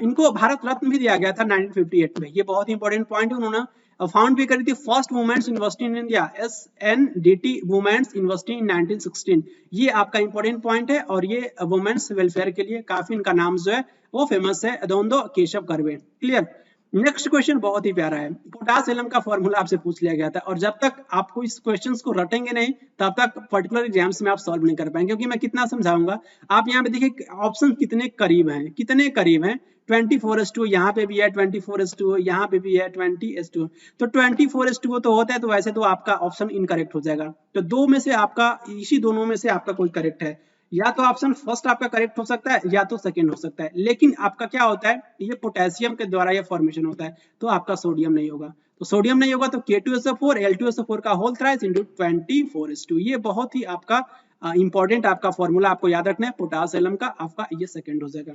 इनको भारत रत्न भी दिया गया था 1958 में, ये बहुत इंपॉर्टेंट पॉइंट है। उन्होंने फाउंड भी करी थी first women's university in India, SNDT women's university in 1916, ये आपका इंपॉर्टेंट पॉइंट है। और ये वुमेन्स वेलफेयर के लिए काफी इनका नाम जो है वो फेमस है, दोनों Keshav Karve. Clear, next question बहुत ही प्यारा है, पोटास एलम का फॉर्मूला आपसे पूछ लिया गया था, और जब तक आपको इस क्वेश्चंस को रटेंगे नहीं तब तक पर्टिकुलर एग्जाम्स में आप सॉल्व नहीं कर पाएंगे, क्योंकि मैं कितना समझाऊंगा। आप यहाँ पे देखिए ऑप्शन कितने करीब हैं, कितने करीब हैं, 24:2 यहाँ पे भी है, 24:2 यहाँ पे भी है, 20:2, तो 24:2 तो होता है, तो वैसे तो आपका ऑप्शन इनकरेक्ट हो जाएगा। तो दो में से आपका, इसी दोनों में से आपका कोई करेक्ट है, या तो ऑप्शन फर्स्ट आपका करेक्ट हो सकता है या तो सेकंड हो सकता है। लेकिन आपका क्या होता है, ये पोटेशियम के द्वारा ये फॉर्मेशन होता है, तो आपका सोडियम नहीं होगा। तो सोडियम नहीं होगा तो K2SO4 L2SO4 का होल थ्राइस इंटू 24:2, ये बहुत ही आपका इंपॉर्टेंट आपका फॉर्मूला आपको याद रखना है। पोटास एलम का आपका ये सेकंड हो जाएगा।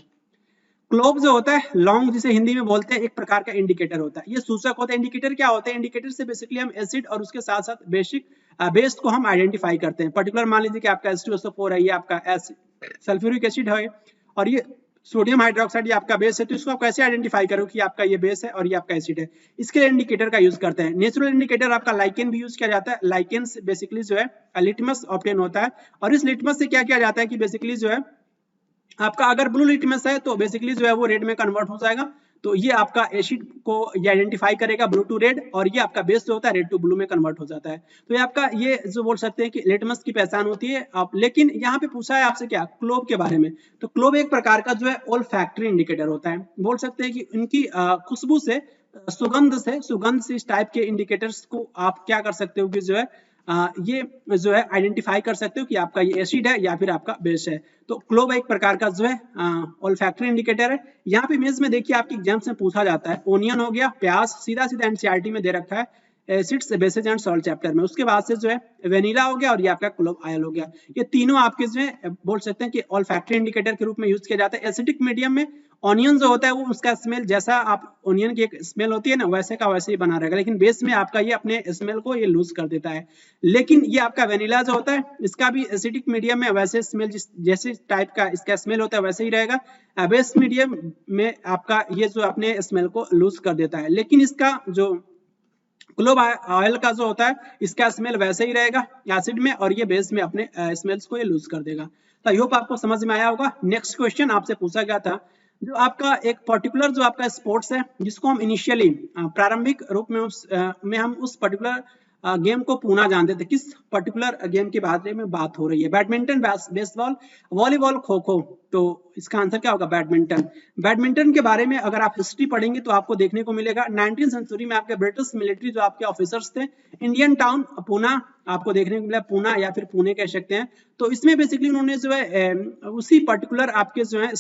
क्लोव जो होता है, लॉन्ग जिसे हिंदी में बोलते हैं, एक प्रकार का इंडिकेटर होता है, ये सूचक होता है। इंडिकेटर क्या होता है, इंडिकेटर से बेसिकली हम एसिड और उसके साथ साथ बेसिक बेस को हम आइडेंटिफाई करते हैं। पर्टिकुलर मान लीजिए कि आपका H2SO4 है, ये आपका सल्फ्यूरिक एसिड है, और ये सोडियम हाइड्रोक्साइड ये आपका बेस है, तो इसको आप कैसे आइडेंटिफाई करो कि आपका ये बेस है और ये आपका एसिड है, इसके लिए इंडिकेटर का यूज करते हैं। नेचुरल इंडिकेटर आपका लाइकेन भी यूज किया जाता है। लाइकेन से बेसिकली जो है लिटमस ऑब्टेन होता है, और इस लिटमस से क्या किया जाता है कि बेसिकली जो है आपका अगर ब्लू लिटमस है तो बेसिकली जो है वो रेड में कन्वर्ट हो जाएगा, तो ये आपका एसिड को ये आइडेंटिफाई करेगा ब्लू टू रेड, और ये आपका बेस जो होता है रेड टू ब्लू में कन्वर्ट हो जाता है। तो ये आपका ये जो बोल सकते हैं कि लिटमस की पहचान होती है आप। लेकिन यहाँ पे पूछा है आपसे क्या, क्लोव के बारे में, तो क्लोव एक प्रकार का जो है ओल्फैक्टरी इंडिकेटर होता है। बोल सकते हैं कि उनकी खुशबू से, सुगंध से इस टाइप के इंडिकेटर्स को आप क्या कर सकते हो कि जो है ये जो है आइडेंटिफाई कर सकते हो कि आपका ये एसिड है या फिर आपका बेस है। तो क्लोव एक प्रकार का जो है ओल्फैक्टरी इंडिकेटर है। यहाँ पे इमेज में देखिए आपके एग्जाम्स में पूछा जाता है, ओनियन हो गया, प्याज, सीधा सीधा एनसीईआरटी में दे रखा है acids, bases and salt chapter में। उसके बाद से जो है वेनिला हो गया और ये आपका क्लोव ऑयल हो गया। ये तीनों आपके जो है बोल सकते हैं कि ओल्फैक्टरी इंडिकेटर के रूप में यूज किया जाता है। एसिडिक मीडियम में ऑनियन जो होता है वो उसका स्मेल, जैसा आप ऑनियन की एक स्मेल होती है ना, वैसे का वैसे ही बना रहेगा, लेकिन बेस में आपका ये अपने स्मेल को ये लूज कर देता है। लेकिन ये आपका वेनिला जो होता है इसका भी एसिडिक मीडियम में वैसे स्मेल, जैसे टाइप का इसका स्मेल होता है वैसे ही रहेगा। बेस मीडियम में आपका ये जो अपने स्मेल को लूज कर देता है, लेकिन इसका जो क्लोव ऑयल का जो होता है इसका स्मेल वैसे ही रहेगा एसिड में, और ये बेस में अपने स्मेल्स को ये लूज कर देगा। तो आई होप आपको समझ में आया होगा। नेक्स्ट क्वेश्चन आपसे पूछा गया था, जो आपका एक पर्टिकुलर जो आपका स्पोर्ट्स है जिसको हम इनिशियली प्रारंभिक रूप में हम उस पर्टिकुलर गेम को पूना जानते थे, किस पर्टिकुलर गेम के बारे में बात हो रही है, badminton, baseball, volleyball, kho kho, तो इसका आंसर क्या होगा, बैडमिंटन। बैडमिंटन के बारे में अगर आप हिस्ट्री पढ़ेंगे तो आपको देखने को मिलेगा 19वीं सेंचुरी में आपके ब्रिटिश मिलिट्री जो आपके ऑफिसर्स थे, इंडियन टाउन पूना आपको देखने को मिला, पूना या फिर पुणे कह सकते हैं। तो इसमें बेसिकली उन्होंने जो है उसी पर्टिकुलर आपके जो है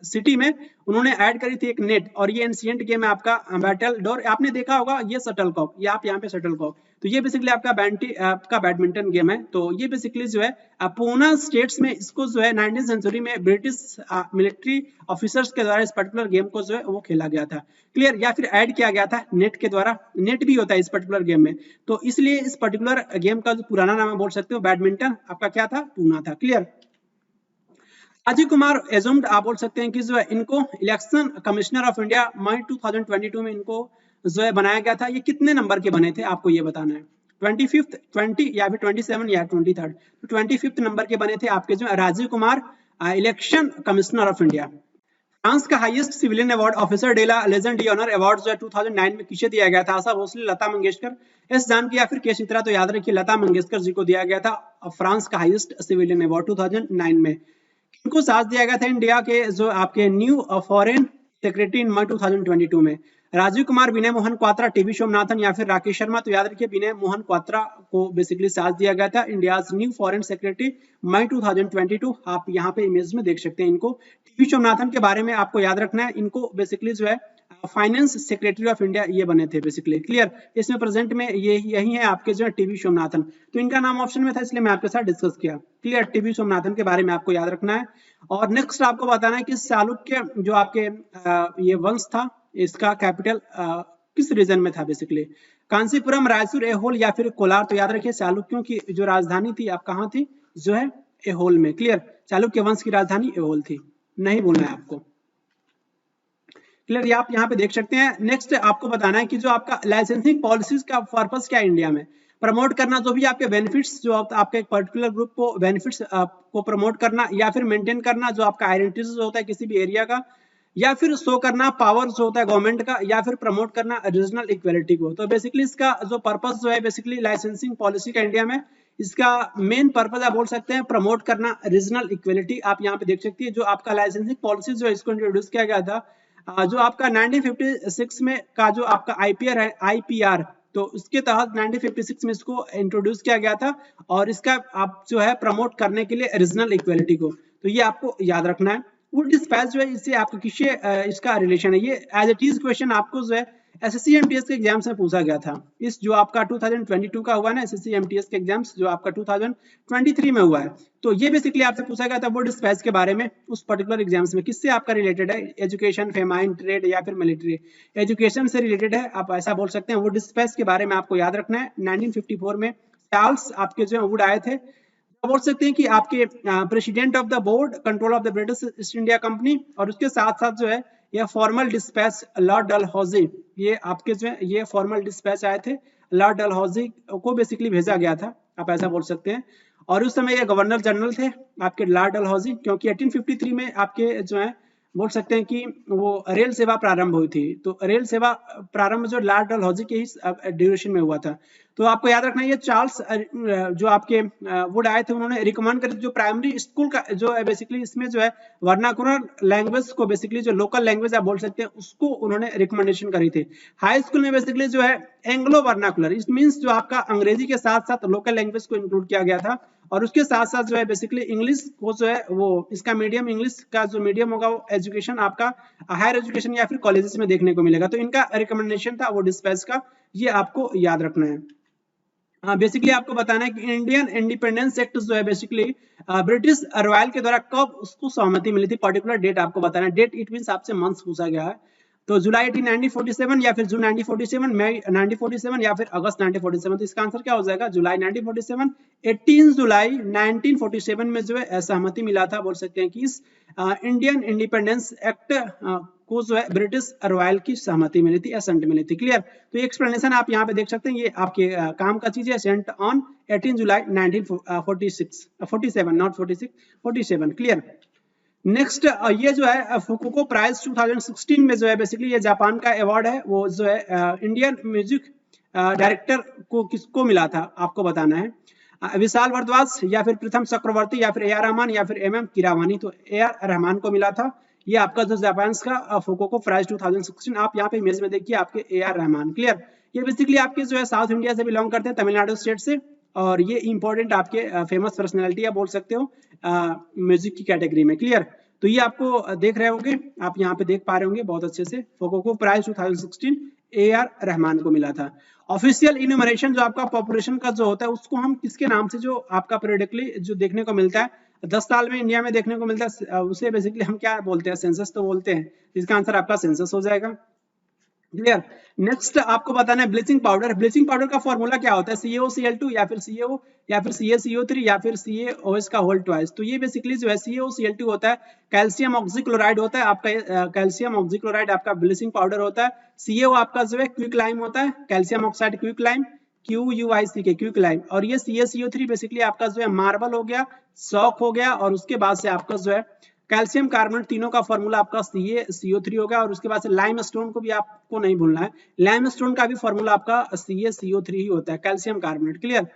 सिटी में उन्होंने ऐड करी थी एक नेट, और ये एंशिएंट गेम है आपका बैटल डोर, आपने देखा होगा ये शटलकॉक, ये आप यहाँ पे शटलकॉक, तो ये बेसिकली आपका बैडमिंटन गेम है। तो ये बेसिकली जो है पूना स्टेट्स में इसको जो है 19वीं सेंचुरी में ब्रिटिश मिलिट्री ऑफिसर्स के द्वारा इस पर्टिकुलर गेम को जो है वो खेला गया था। क्लियर, या फिर ऐड किया गया था नेट के द्वारा, नेट भी होता है इस पर्टिकुलर गेम में, तो इसलिए इस पर्टिकुलर गेम का जो पुराना नाम बोल सकते हो बैडमिंटन, आपका क्या था, पूना था। क्लियर, राजीव कुमार एजुम्ड आप बोल सकते हैं कि जो है इनको इलेक्शन कमिश्नर ऑफ इंडिया मई 2022 में इनको जो है बनाया गया था। ये कितने नंबर के बने थे आपको ये बताना है, 25th, 20 या फिर 27 या 23rd, तो 25th नंबर के बने थे आपके जो Rajiv Kumar election commissioner of India. France का हाईएस्ट सिविलियन अवार्ड ऑफिसर डेला लेजेंड डी ऑनर अवार्ड जो है 2009 में किसे दिया गया था? आशा भोसले, लता मंगेशकर, एस जानकी या फिर के चित्रा? तो याद रखिए लता मंगेशकर जी को दिया गया था फ्रांस का हाईएस्ट सिविलियन अवार्ड 2009 में। किनको साथ दिया गया था इंडिया के जो आपके न्यू फॉरेन सेक्रेटरी इन मई 2022 में? राजीव कुमार, विनय मोहन क्वात्रा, टीवी सोमनाथन या फिर राकेश शर्मा? तो याद रखिए विनय मोहन क्वात्रा को बेसिकली साथ दिया गया था इंडिया न्यू फॉरेन सेक्रेटरी मई 2022। आप यहाँ पे इमेज में देख सकते हैं इनको। टीवी सोमनाथन के बारे में आपको याद रखना है, इनको बेसिकली जो है फाइनेंस सेक्रेटरी ऑफ इंडिया ये बने थे बेसिकली। क्लियर, इसमें प्रेजेंट में ये यही है आपके जो है टीवी सोमनाथन, तो इनका नाम ऑप्शन में था इसलिए मैं आपके साथ डिस्कस किया। क्लियर, टीवी सोमनाथन के बारे में आपको याद रखना है। और नेक्स्ट आपको बताना है कि चालुक्य जो आपके ये वंश था इसका कैपिटल किस रीजन में था बेसिकली? कांचीपुरम, रायचूर, एहोल या फिर कोलार? तो याद रखिए चालुक्यों की जो राजधानी थी आप कहाँ थी? जो है एहोल में। क्लियर, चालुक्य वंश की राजधानी एहोल थी, नहीं भूलना है आपको। क्लियर, आप यहाँ पे देख सकते हैं। नेक्स्ट आपको बताना है कि जो आपका लाइसेंसिंग पॉलिसीज का पर्पस क्या है इंडिया में? प्रमोट करना जो भी आपके बेनिफिट्स जो आपके एक पर्टिकुलर ग्रुप को बेनिफिट्स को प्रमोट करना, या फिर मेंटेन करना जो आपका आइडेंटिटी होता है किसी भी एरिया का, या फिर शो करना पावर जो होता है गवर्नमेंट का, या फिर प्रमोट करना रीजनल इक्वालिटी को। तो बेसिकली इसका जो पर्पस जो है बेसिकली लाइसेंसिंग पॉलिसी का इंडिया में, इसका मेन पर्पस आप बोल सकते हैं प्रमोट करना रीजनल इक्वालिटी। आप यहाँ पे देख सकते हैं जो आपका लाइसेंसिंग पॉलिसी जो है इसको इंट्रोड्यूस किया गया था जो आपका 1956 में का जो आपका आईपीआर है, आईपीआर, तो उसके तहत 1956 में इसको इंट्रोड्यूस किया गया था और इसका आप जो है प्रमोट करने के लिए रीजनल इक्वालिटी को। तो ये आपको याद रखना है। वुड डिस्पैच जो है इससे आपको किससे इसका रिलेशन है? ये एज इट इज क्वेश्चन आपको जो है एसएससी एमटीएस के एग्जाम्स में पूछा गया था। इस जो आपका 2022 का हुआ ना एसएससी एमटीएस के एग्जाम्स जो आपका 2023 में हुआ है, तो ये बेसिकली आपसे पूछा गया था वुड डिस्पैच के बारे में उस पर्टिकुलर एग्जाम्स में। किससे आपका रिलेटेड है? एजुकेशन, फेमाइन, ट्रेड या फिर मिलिट्री? एजुकेशन से रिलेटेड है, आप ऐसा बोल सकते हैं। वुड डिस्पैच के बारे में आपको याद रखना है। 1954 में चार्ल्स आपके जो वुड आए थे, बोल सकते हैं कि आपके president of the board control of the British east India company, और उसके साथ साथ जो है ये फॉर्मल डिस्पैच लॉर्ड डलहौजी, ये आपके जो है ये फॉर्मल डिस्पैच आए थे लॉर्ड डलहौजी को बेसिकली भेजा गया था, आप ऐसा बोल सकते हैं। और उस समय ये गवर्नर जनरल थे आपके लॉर्ड डलहौजी, क्योंकि 1853 में आपके जो है बोल सकते हैं कि वो रेल सेवा प्रारंभ हुई थी। तो रेल सेवा प्रारंभ जो लॉर्ड डलहौजी के ही ड्यूरेशन में हुआ था। तो आपको याद रखना ये चार्ल्स जो आपके वुड आए थे उन्होंने रिकमेंड कर जो प्राइमरी स्कूल का जो है बेसिकली इसमें जो है वर्नाकुलर लैंग्वेज को बेसिकली जो लोकल लैंग्वेज आप बोल सकते हैं उसको उन्होंने रिकमेंडेशन करी थी। हाई स्कूल में बेसिकली जो है एंग्लो वर्नाकुलर, इट मींस जो आपका अंग्रेजी के साथ साथ लोकल लैंग्वेज को इंक्लूड किया गया था। और उसके साथ साथ जो है बेसिकली इंग्लिश को जो है वो इसका मीडियम, इंग्लिश का जो मीडियम होगा वो एजुकेशन आपका हायर एजुकेशन या फिर कॉलेजेस में देखने को मिलेगा। तो इनका रिकमेंडेशन था वो डिस्पैच का, ये आपको याद रखना है। बेसिकली आपको बताना है कि इंडियन इंडिपेंडेंस एक्ट जो है बेसिकली ब्रिटिश रॉयल के द्वारा कब उसको सहमति मिली थी, पर्टिकुलर डेट आपको बताना है। डेट इट मींस आपसे मंथ्स पूछा गया है। तो जुलाई 1947 या फिर जून 1947, मई 1947 या फिर अगस्त 1947। तो इसका आंसर क्या हो जाएगा? जुलाई 1947। 18 जुलाई 1947 में जो है सहमति मिला था, बोल सकते हैं कि इस इंडियन इंडिपेंडेंस एक्ट को जो है ब्रिटिश रॉयल की सहमति मिली थी, एसेंट मिली थी। क्लियर, तो एक्सप्लेनेशन आप यहाँ पे देख सकते हैं, ये आपके काम का चीज है। एसेंट ऑन 18 जुलाई 1947, नॉट 46, 47। क्लियर, नेक्स्ट ये जो है फुकुको प्राइज 2016 में जो है बेसिकली ये जापान का अवार्ड है, वो जो है इंडियन म्यूजिक डायरेक्टर को किसको मिला था आपको बताना है। विशाल भारद्वाज या फिर प्रथम चक्रवर्ती या फिर ए आर रहमान या फिर एम एम कीरावानी? तो ए आर रहमान को मिला था। ये आपका जो जापान का फुकुको प्राइज 2016, आप यहाँ पे इमेज में देखिए आपके ए आर रहमान। क्लियर, ये बेसिकली आपके जो है साउथ इंडिया से बिलोंग करते हैं, तमिलनाडु स्टेट से, और ये इंपॉर्टेंट आपके फेमस पर्सनैलिटी बोल सकते हो म्यूजिक की कैटेगरी में। क्लियर, तो ये आपको देख रहे होंगे, आप यहाँ पे देख पा रहे होंगे बहुत अच्छे से। फुकुको प्राइज 2016 ए आर रहमान को मिला था। ऑफिशियल इन्यूमरेशन जो आपका पॉपुलेशन का जो होता है उसको हम किसके नाम से जो आपका पीरियडिकली जो देखने को मिलता है 10 साल में इंडिया में देखने को मिलता है, उसे बेसिकली हम क्या बोलते हैं? सेंसस तो बोलते हैं। इसका आंसर आपका सेंसस हो जाएगा। क्लियर, नेक्स्ट आपको बताना है ब्लीचिंग पाउडर। ब्लीचिंग पाउडर का फॉर्मूला क्या होता है? CaOCl2 या फिर CaO या फिर CaCO3 या फिर CaOH का होल ट्वाइस। तो ये बेसिकली जो है CaOCl2 होता है, कैल्शियम ऑक्सीक्लोराइड होता है आपका, कैल्शियम ऑक्सीक्लोराइड आपका ब्लीचिंग पाउडर होता है। CaO आपका जो है क्विक लाइम होता है, calcium oxide quick lime, QUIC quick lime. और ये CaCO3 बेसिकली आपका जो है मार्बल हो गया, सॉक हो गया, और उसके बाद से आपका जो है कैल्शियम कार्बोनेट तीनों का फॉर्मूला आपका CaCO3 होगा और उसके बाद से लाइमस्टोन को भी आपको नहीं भूलना है, लाइमस्टोन का भी फॉर्मूला आपका CaCO3 ही होता है, कैल्शियम कार्बोनेट। क्लियर।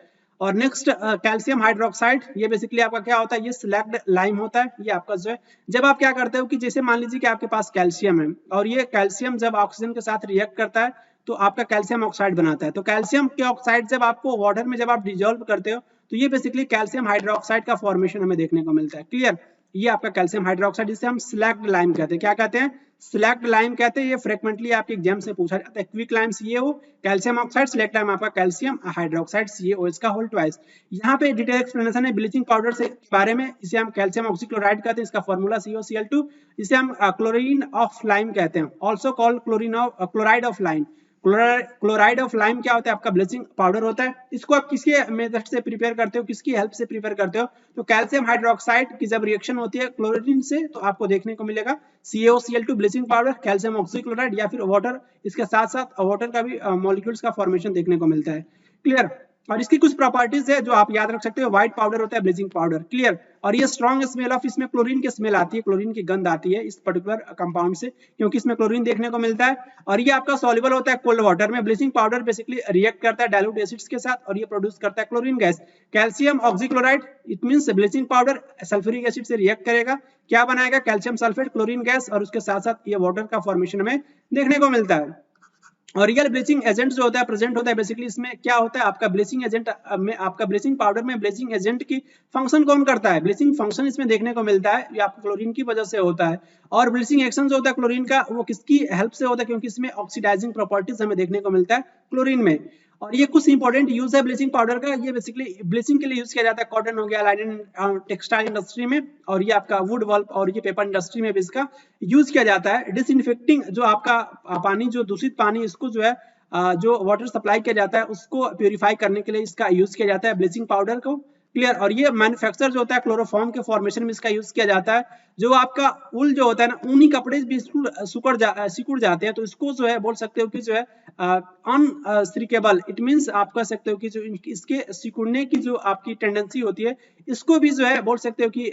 और नेक्स्ट कैल्शियम हाइड्रोक्साइड, ये बेसिकली आपका क्या होता है, ये स्लैग्ड लाइम होता है। ये आपका जो है जब आप क्या करते हो कि जैसे मान लीजिए कि आपके पास कैल्शियम है और ये कैल्शियम जब ऑक्सीजन के साथ रिएक्ट करता है तो आपका कैल्शियम ऑक्साइड बनाता है। तो कैल्शियम के ऑक्साइड जब आपको वाटर में जब आप डिजोल्व करते हो तो ये बेसिकली कैल्शियम हाइड्रोक्साइड का फॉर्मेशन हमें देखने को मिलता है। क्लियर। ये आपका कैल्शियम हाइड्रोक्साइड, जिसे हम स्लैग्ड लाइम कहते हैं। क्या कहते हैं? स्लैग्ड लाइम कहते हैं। ये फ्रीक्वेंटली आपके एग्जाम से पूछा जाता है। Quick lime CaO, calcium oxide, slagged lime आपका कैल्शियम हाइड्रोक्साइड CaO इसका होल ट्वाइस। यहाँ पे डिटेल एक्सप्लेनेशन है ब्लीचिंग पाउडर से बारे में। इसे हम कैल्शियम ऑक्सीक्लोराइड कहते हैं, इसका फॉर्मूला COCl2। इसे हम क्लोरीन ऑफ लाइम कहते हैं, also called chloride of lime. Chloride of lime क्या होता है? आपका ब्लीचिंग पाउडर होता है। इसको आप किसके मेथड से प्रिपेयर करते हो, किसकी हेल्प से प्रिपेयर करते हो? तो कैल्शियम हाइड्रोक्साइड की जब रिएक्शन होती है क्लोरीन से तो आपको देखने को मिलेगा CaOCl2 bleaching powder, calcium oxychloride या फिर वाटर, इसके साथ साथ वाटर का भी मॉलिक्यूल्स का फॉर्मेशन देखने को मिलता है। क्लियर। और इसकी कुछ प्रॉपर्टीज है जो आप याद रख सकते हो। व्हाइट पाउडर होता है ब्लीचिंग पाउडर। क्लियर। और ये स्ट्रॉन्ग स्मेल ऑफ, इसमें क्लोरीन की स्मेल आती है, क्लोरीन की गंध आती है इस पर्टिकुलर कंपाउंड से, क्योंकि इसमें क्लोरीन देखने को मिलता है। और ये आपका सॉल्युबल होता है कोल्ड वाटर में। ब्लीचिंग पाउडर बेसिकली रिएक्ट करता है डाइल्यूट एसिड्स के साथ और ये प्रोड्यूस करता है chlorine gas. Calcium oxychloride, it means bleaching powder sulphuric acid से रिएक्ट करेगा, क्या बनाएगा? कैल्शियम सल्फेट, क्लोरीन गैस, और उसके साथ साथ ये वाटर का फॉर्मेशन हमें देखने को मिलता है। और रियल ब्लीचिंग एजेंट जो होता है प्रेजेंट होता है बेसिकली इसमें क्या होता है? आपका ब्लीचिंग एजेंट में, आपका ब्लीचिंग पाउडर में ब्लीचिंग एजेंट की फंक्शन कौन करता है? ब्लीचिंग फंक्शन इसमें देखने को मिलता है, ये आपको क्लोरीन की वजह से होता है। और ब्लीचिंग एक्शन जो होता है क्लोरीन का, वो किसकी हेल्प से होता है? क्योंकि इसमें ऑक्सीडाइजिंग प्रॉपर्टीज हमें देखने को मिलता है क्लोरीन में। और ये कुछ इंपॉर्टेंट यूज है ब्लीचिंग पाउडर का। ये बेसिकली ब्लीचिंग के लिए यूज किया जाता है कॉटन हो गया, लाइनिन टेक्सटाइल इंडस्ट्री में, और ये आपका वुड पल्प और ये पेपर इंडस्ट्री में भी इसका यूज किया जाता है। डिसइंफेक्टिंग, जो आपका पानी, जो दूषित पानी, इसको जो है जो वाटर सप्लाई किया जाता है उसको प्यूरिफाई करने के लिए इसका यूज किया जाता है ब्लीचिंग पाउडर को। क्लियर। और ये मैन्युफैक्चर जो होता है क्लोरोफॉर्म के फॉर्मेशन में इसका यूज किया जाता है। जो आपका उल जो होता है ना, ऊनी कपड़े भी सिकुड़ जाते हैं, तो इसको जो है बोल सकते हो कि जो है अनश्रिकेबल, इट मींस आप कह सकते हो कि जो इसके सिकुड़ने की जो आपकी टेंडेंसी होती है, इसको भी जो है बोल सकते हो कि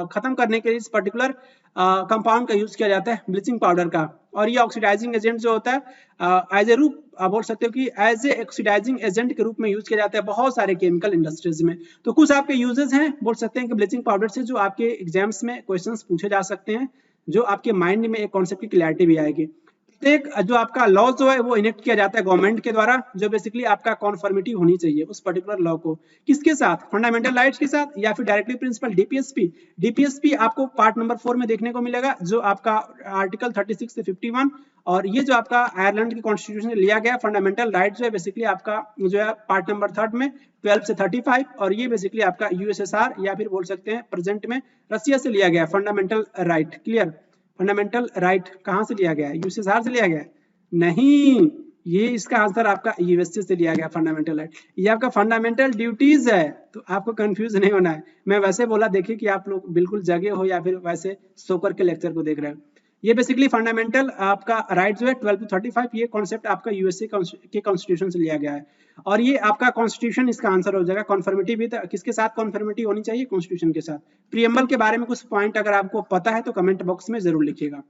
खत्म करने के लिए इस पर्टिकुलर कंपाउंड का यूज किया जाता है ब्लीचिंग पाउडर का। और ये ऑक्सीडाइजिंग एजेंट जो होता है एज ए रूप, बोल सकते हो कि एज ए ऑक्सीडाइजिंग एजेंट के रूप में यूज किया जाता है बहुत सारे केमिकल इंडस्ट्रीज में। तो कुछ आपके यूजेस हैं, बोल सकते हैं कि ब्लीचिंग पाउडर से जो आपके एग्जाम्स में क्वेश्चंस पूछे जा सकते हैं, जो आपके माइंड में एक कॉन्सेप्ट की क्लैरिटी भी आएगी। एक जो आपका लॉ जो है वो इनेक्ट किया जाता है गवर्नमेंट के द्वारा, जो बेसिकली आपका कॉन्फर्मिटी होनी चाहिए उस पर्टिकुलर लॉ को, किसके साथ? फंडामेंटल राइट्स के साथ या फिर डायरेक्टली प्रिंसिपल डीपीएसपी आपको पार्ट नंबर 4 में देखने को मिलेगा, जो आपका आर्टिकल 36 से 51। और ये जो आपका आयरलैंड की कॉन्स्टिट्यूशन से लिया गया फंडामेंटल राइट जो है बेसिकली आपका जो है पार्ट नंबर 3 में 12 से 35। और ये बेसिकली आपका यूएसएसआर या फिर बोल सकते हैं प्रेजेंट में रसिया से लिया गया fundamental right. Clear. Fundamental right कहाँ से लिया गया है? यूएसएसआर से लिया गया है? नहीं, ये इसका आंसर आपका यूएसए से लिया गया फंडामेंटल राइट। ये आपका फंडामेंटल ड्यूटीज है, तो आपको कंफ्यूज नहीं होना है। मैं वैसे बोला, देखिए कि आप लोग बिल्कुल जगे हो या फिर वैसे सो करके लेक्चर को देख रहे हो। ये बेसिकली फंडामेंटल आपका राइट जो है 12 to 35, ये कॉन्सेप्ट आपका यूएसए के कॉन्स्टिट्यूशन से लिया गया है। और ये आपका कॉन्स्टिट्यूशन इसका आंसर हो जाएगा। कॉन्फर्मिटी भी किसके साथ कॉन्फर्मिटी होनी चाहिए? कॉन्स्टिट्यूशन के साथ। प्रीएम्बल के बारे में कुछ पॉइंट अगर आपको पता है तो कमेंट बॉक्स में जरूर लिखिएगा।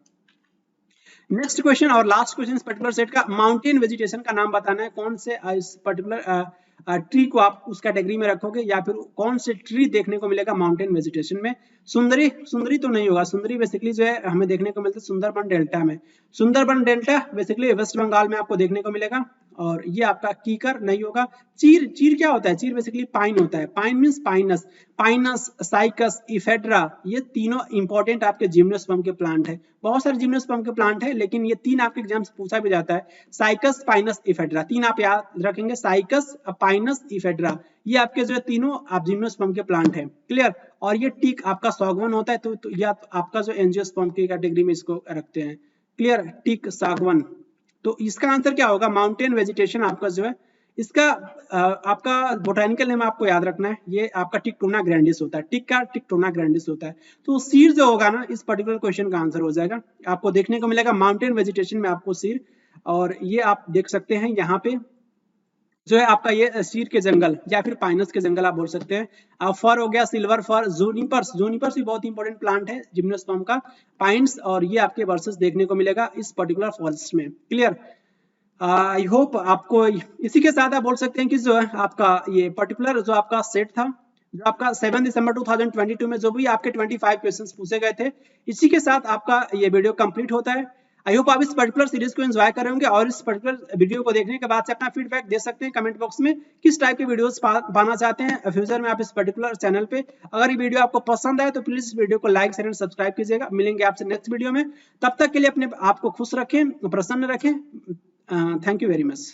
नेक्स्ट क्वेश्चन और लास्ट क्वेश्चन इस पर्टिकुलर सेट का, माउंटेन वेजिटेशन का नाम बताना है। कौन से इस पर्टिकुलर ट्री को आप उस कैटेगरी में रखोगे, या फिर कौन से ट्री देखने को मिलेगा माउंटेन वेजिटेशन में? सुंदरी तो नहीं होगा। सुंदरी बेसिकली जो है हमें देखने को मिलता है सुंदरबन डेल्टा में। सुंदरबन डेल्टा बेसिकली वेस्ट बंगाल में आपको देखने को मिलेगा। और ये आपका कीकर नहीं होगा। चीर क्या होता है? चीर बेसिकली पाइन होता है। Pine means Pinus, cycas, ephedra, ये तीनों इंपॉर्टेंट आपके जिम्नोस्पर्म के प्लांट है। बहुत सारे जिम्नोस्पर्म के प्लांट है, लेकिन ये तीन आपके एग्जाम से पूछा भी जाता है। साइकस, पाइनस, इफेड्रा, तीन आप याद रखेंगे। साइकस, पाइनस, इफेड्रा, ये आपके जो तीनों आप जिम्नोस्पर्म के प्लांट है। क्लियर। और ये टीक आपका सागवान होता है, तो या आपका जो एंजियोस्पर्म की कैटेगरी में इसको रखते हैं। क्लियर। टीक, सागवान। तो इसका आंसर क्या होगा? माउंटेन वेजिटेशन आपका जो है इसका आपका बोटानिकल नेम आपको याद रखना है। ये आपका टिक्टोना ग्रैंडिस होता है। टिक का टिक्टोना ग्रैंडिस होता है। तो सीर जो होगा ना, इस पर्टिकुलर क्वेश्चन का आंसर हो जाएगा। आपको देखने को मिलेगा माउंटेन वेजिटेशन में आपको सीर। और ये आप देख सकते हैं यहाँ पे जो है आपका ये सीर के जंगल या फिर पाइनस के जंगल आप बोल सकते हैं। फर हो गया सिल्वर फर, जूनिपर्स, जूनिपर्स भी बहुत इंपॉर्टेंट प्लांट है जिम्नोस्पर्म का, पाइन्स, और ये आपके वर्सेस देखने को मिलेगा इस पर्टिकुलर फॉरेस्ट में। क्लियर? आई होप आपको इसी के साथ आप बोल सकते हैं कि जो है आपका ये पर्टिकुलर जो आपका सेट था, जो आपका 7 दिसंबर 2022 में जो भी आपके 25 क्वेश्चंस पूछे गए थे, इसी के साथ आपका ये वीडियो कंप्लीट होता है। आई होप आप इस पर्टिकुलर सीरीज को एंजॉय कर रहे होंगे और इस पर्टिकुलर वीडियो को देखने के बाद से अपना फीडबैक दे सकते हैं कमेंट बॉक्स में, किस टाइप के वीडियोस पाना चाहते हैं फ्यूचर में आप इस पर्टिकुलर चैनल पे। अगर ये वीडियो आपको पसंद आए तो प्लीज इस वीडियो को लाइक शेयर एंड सब्सक्राइब कीजिएगा। मिलेंगे आपसे नेक्स्ट वीडियो में, तब तक के लिए अपने आप को खुश रखें, प्रसन्न रखें। Thank you very much.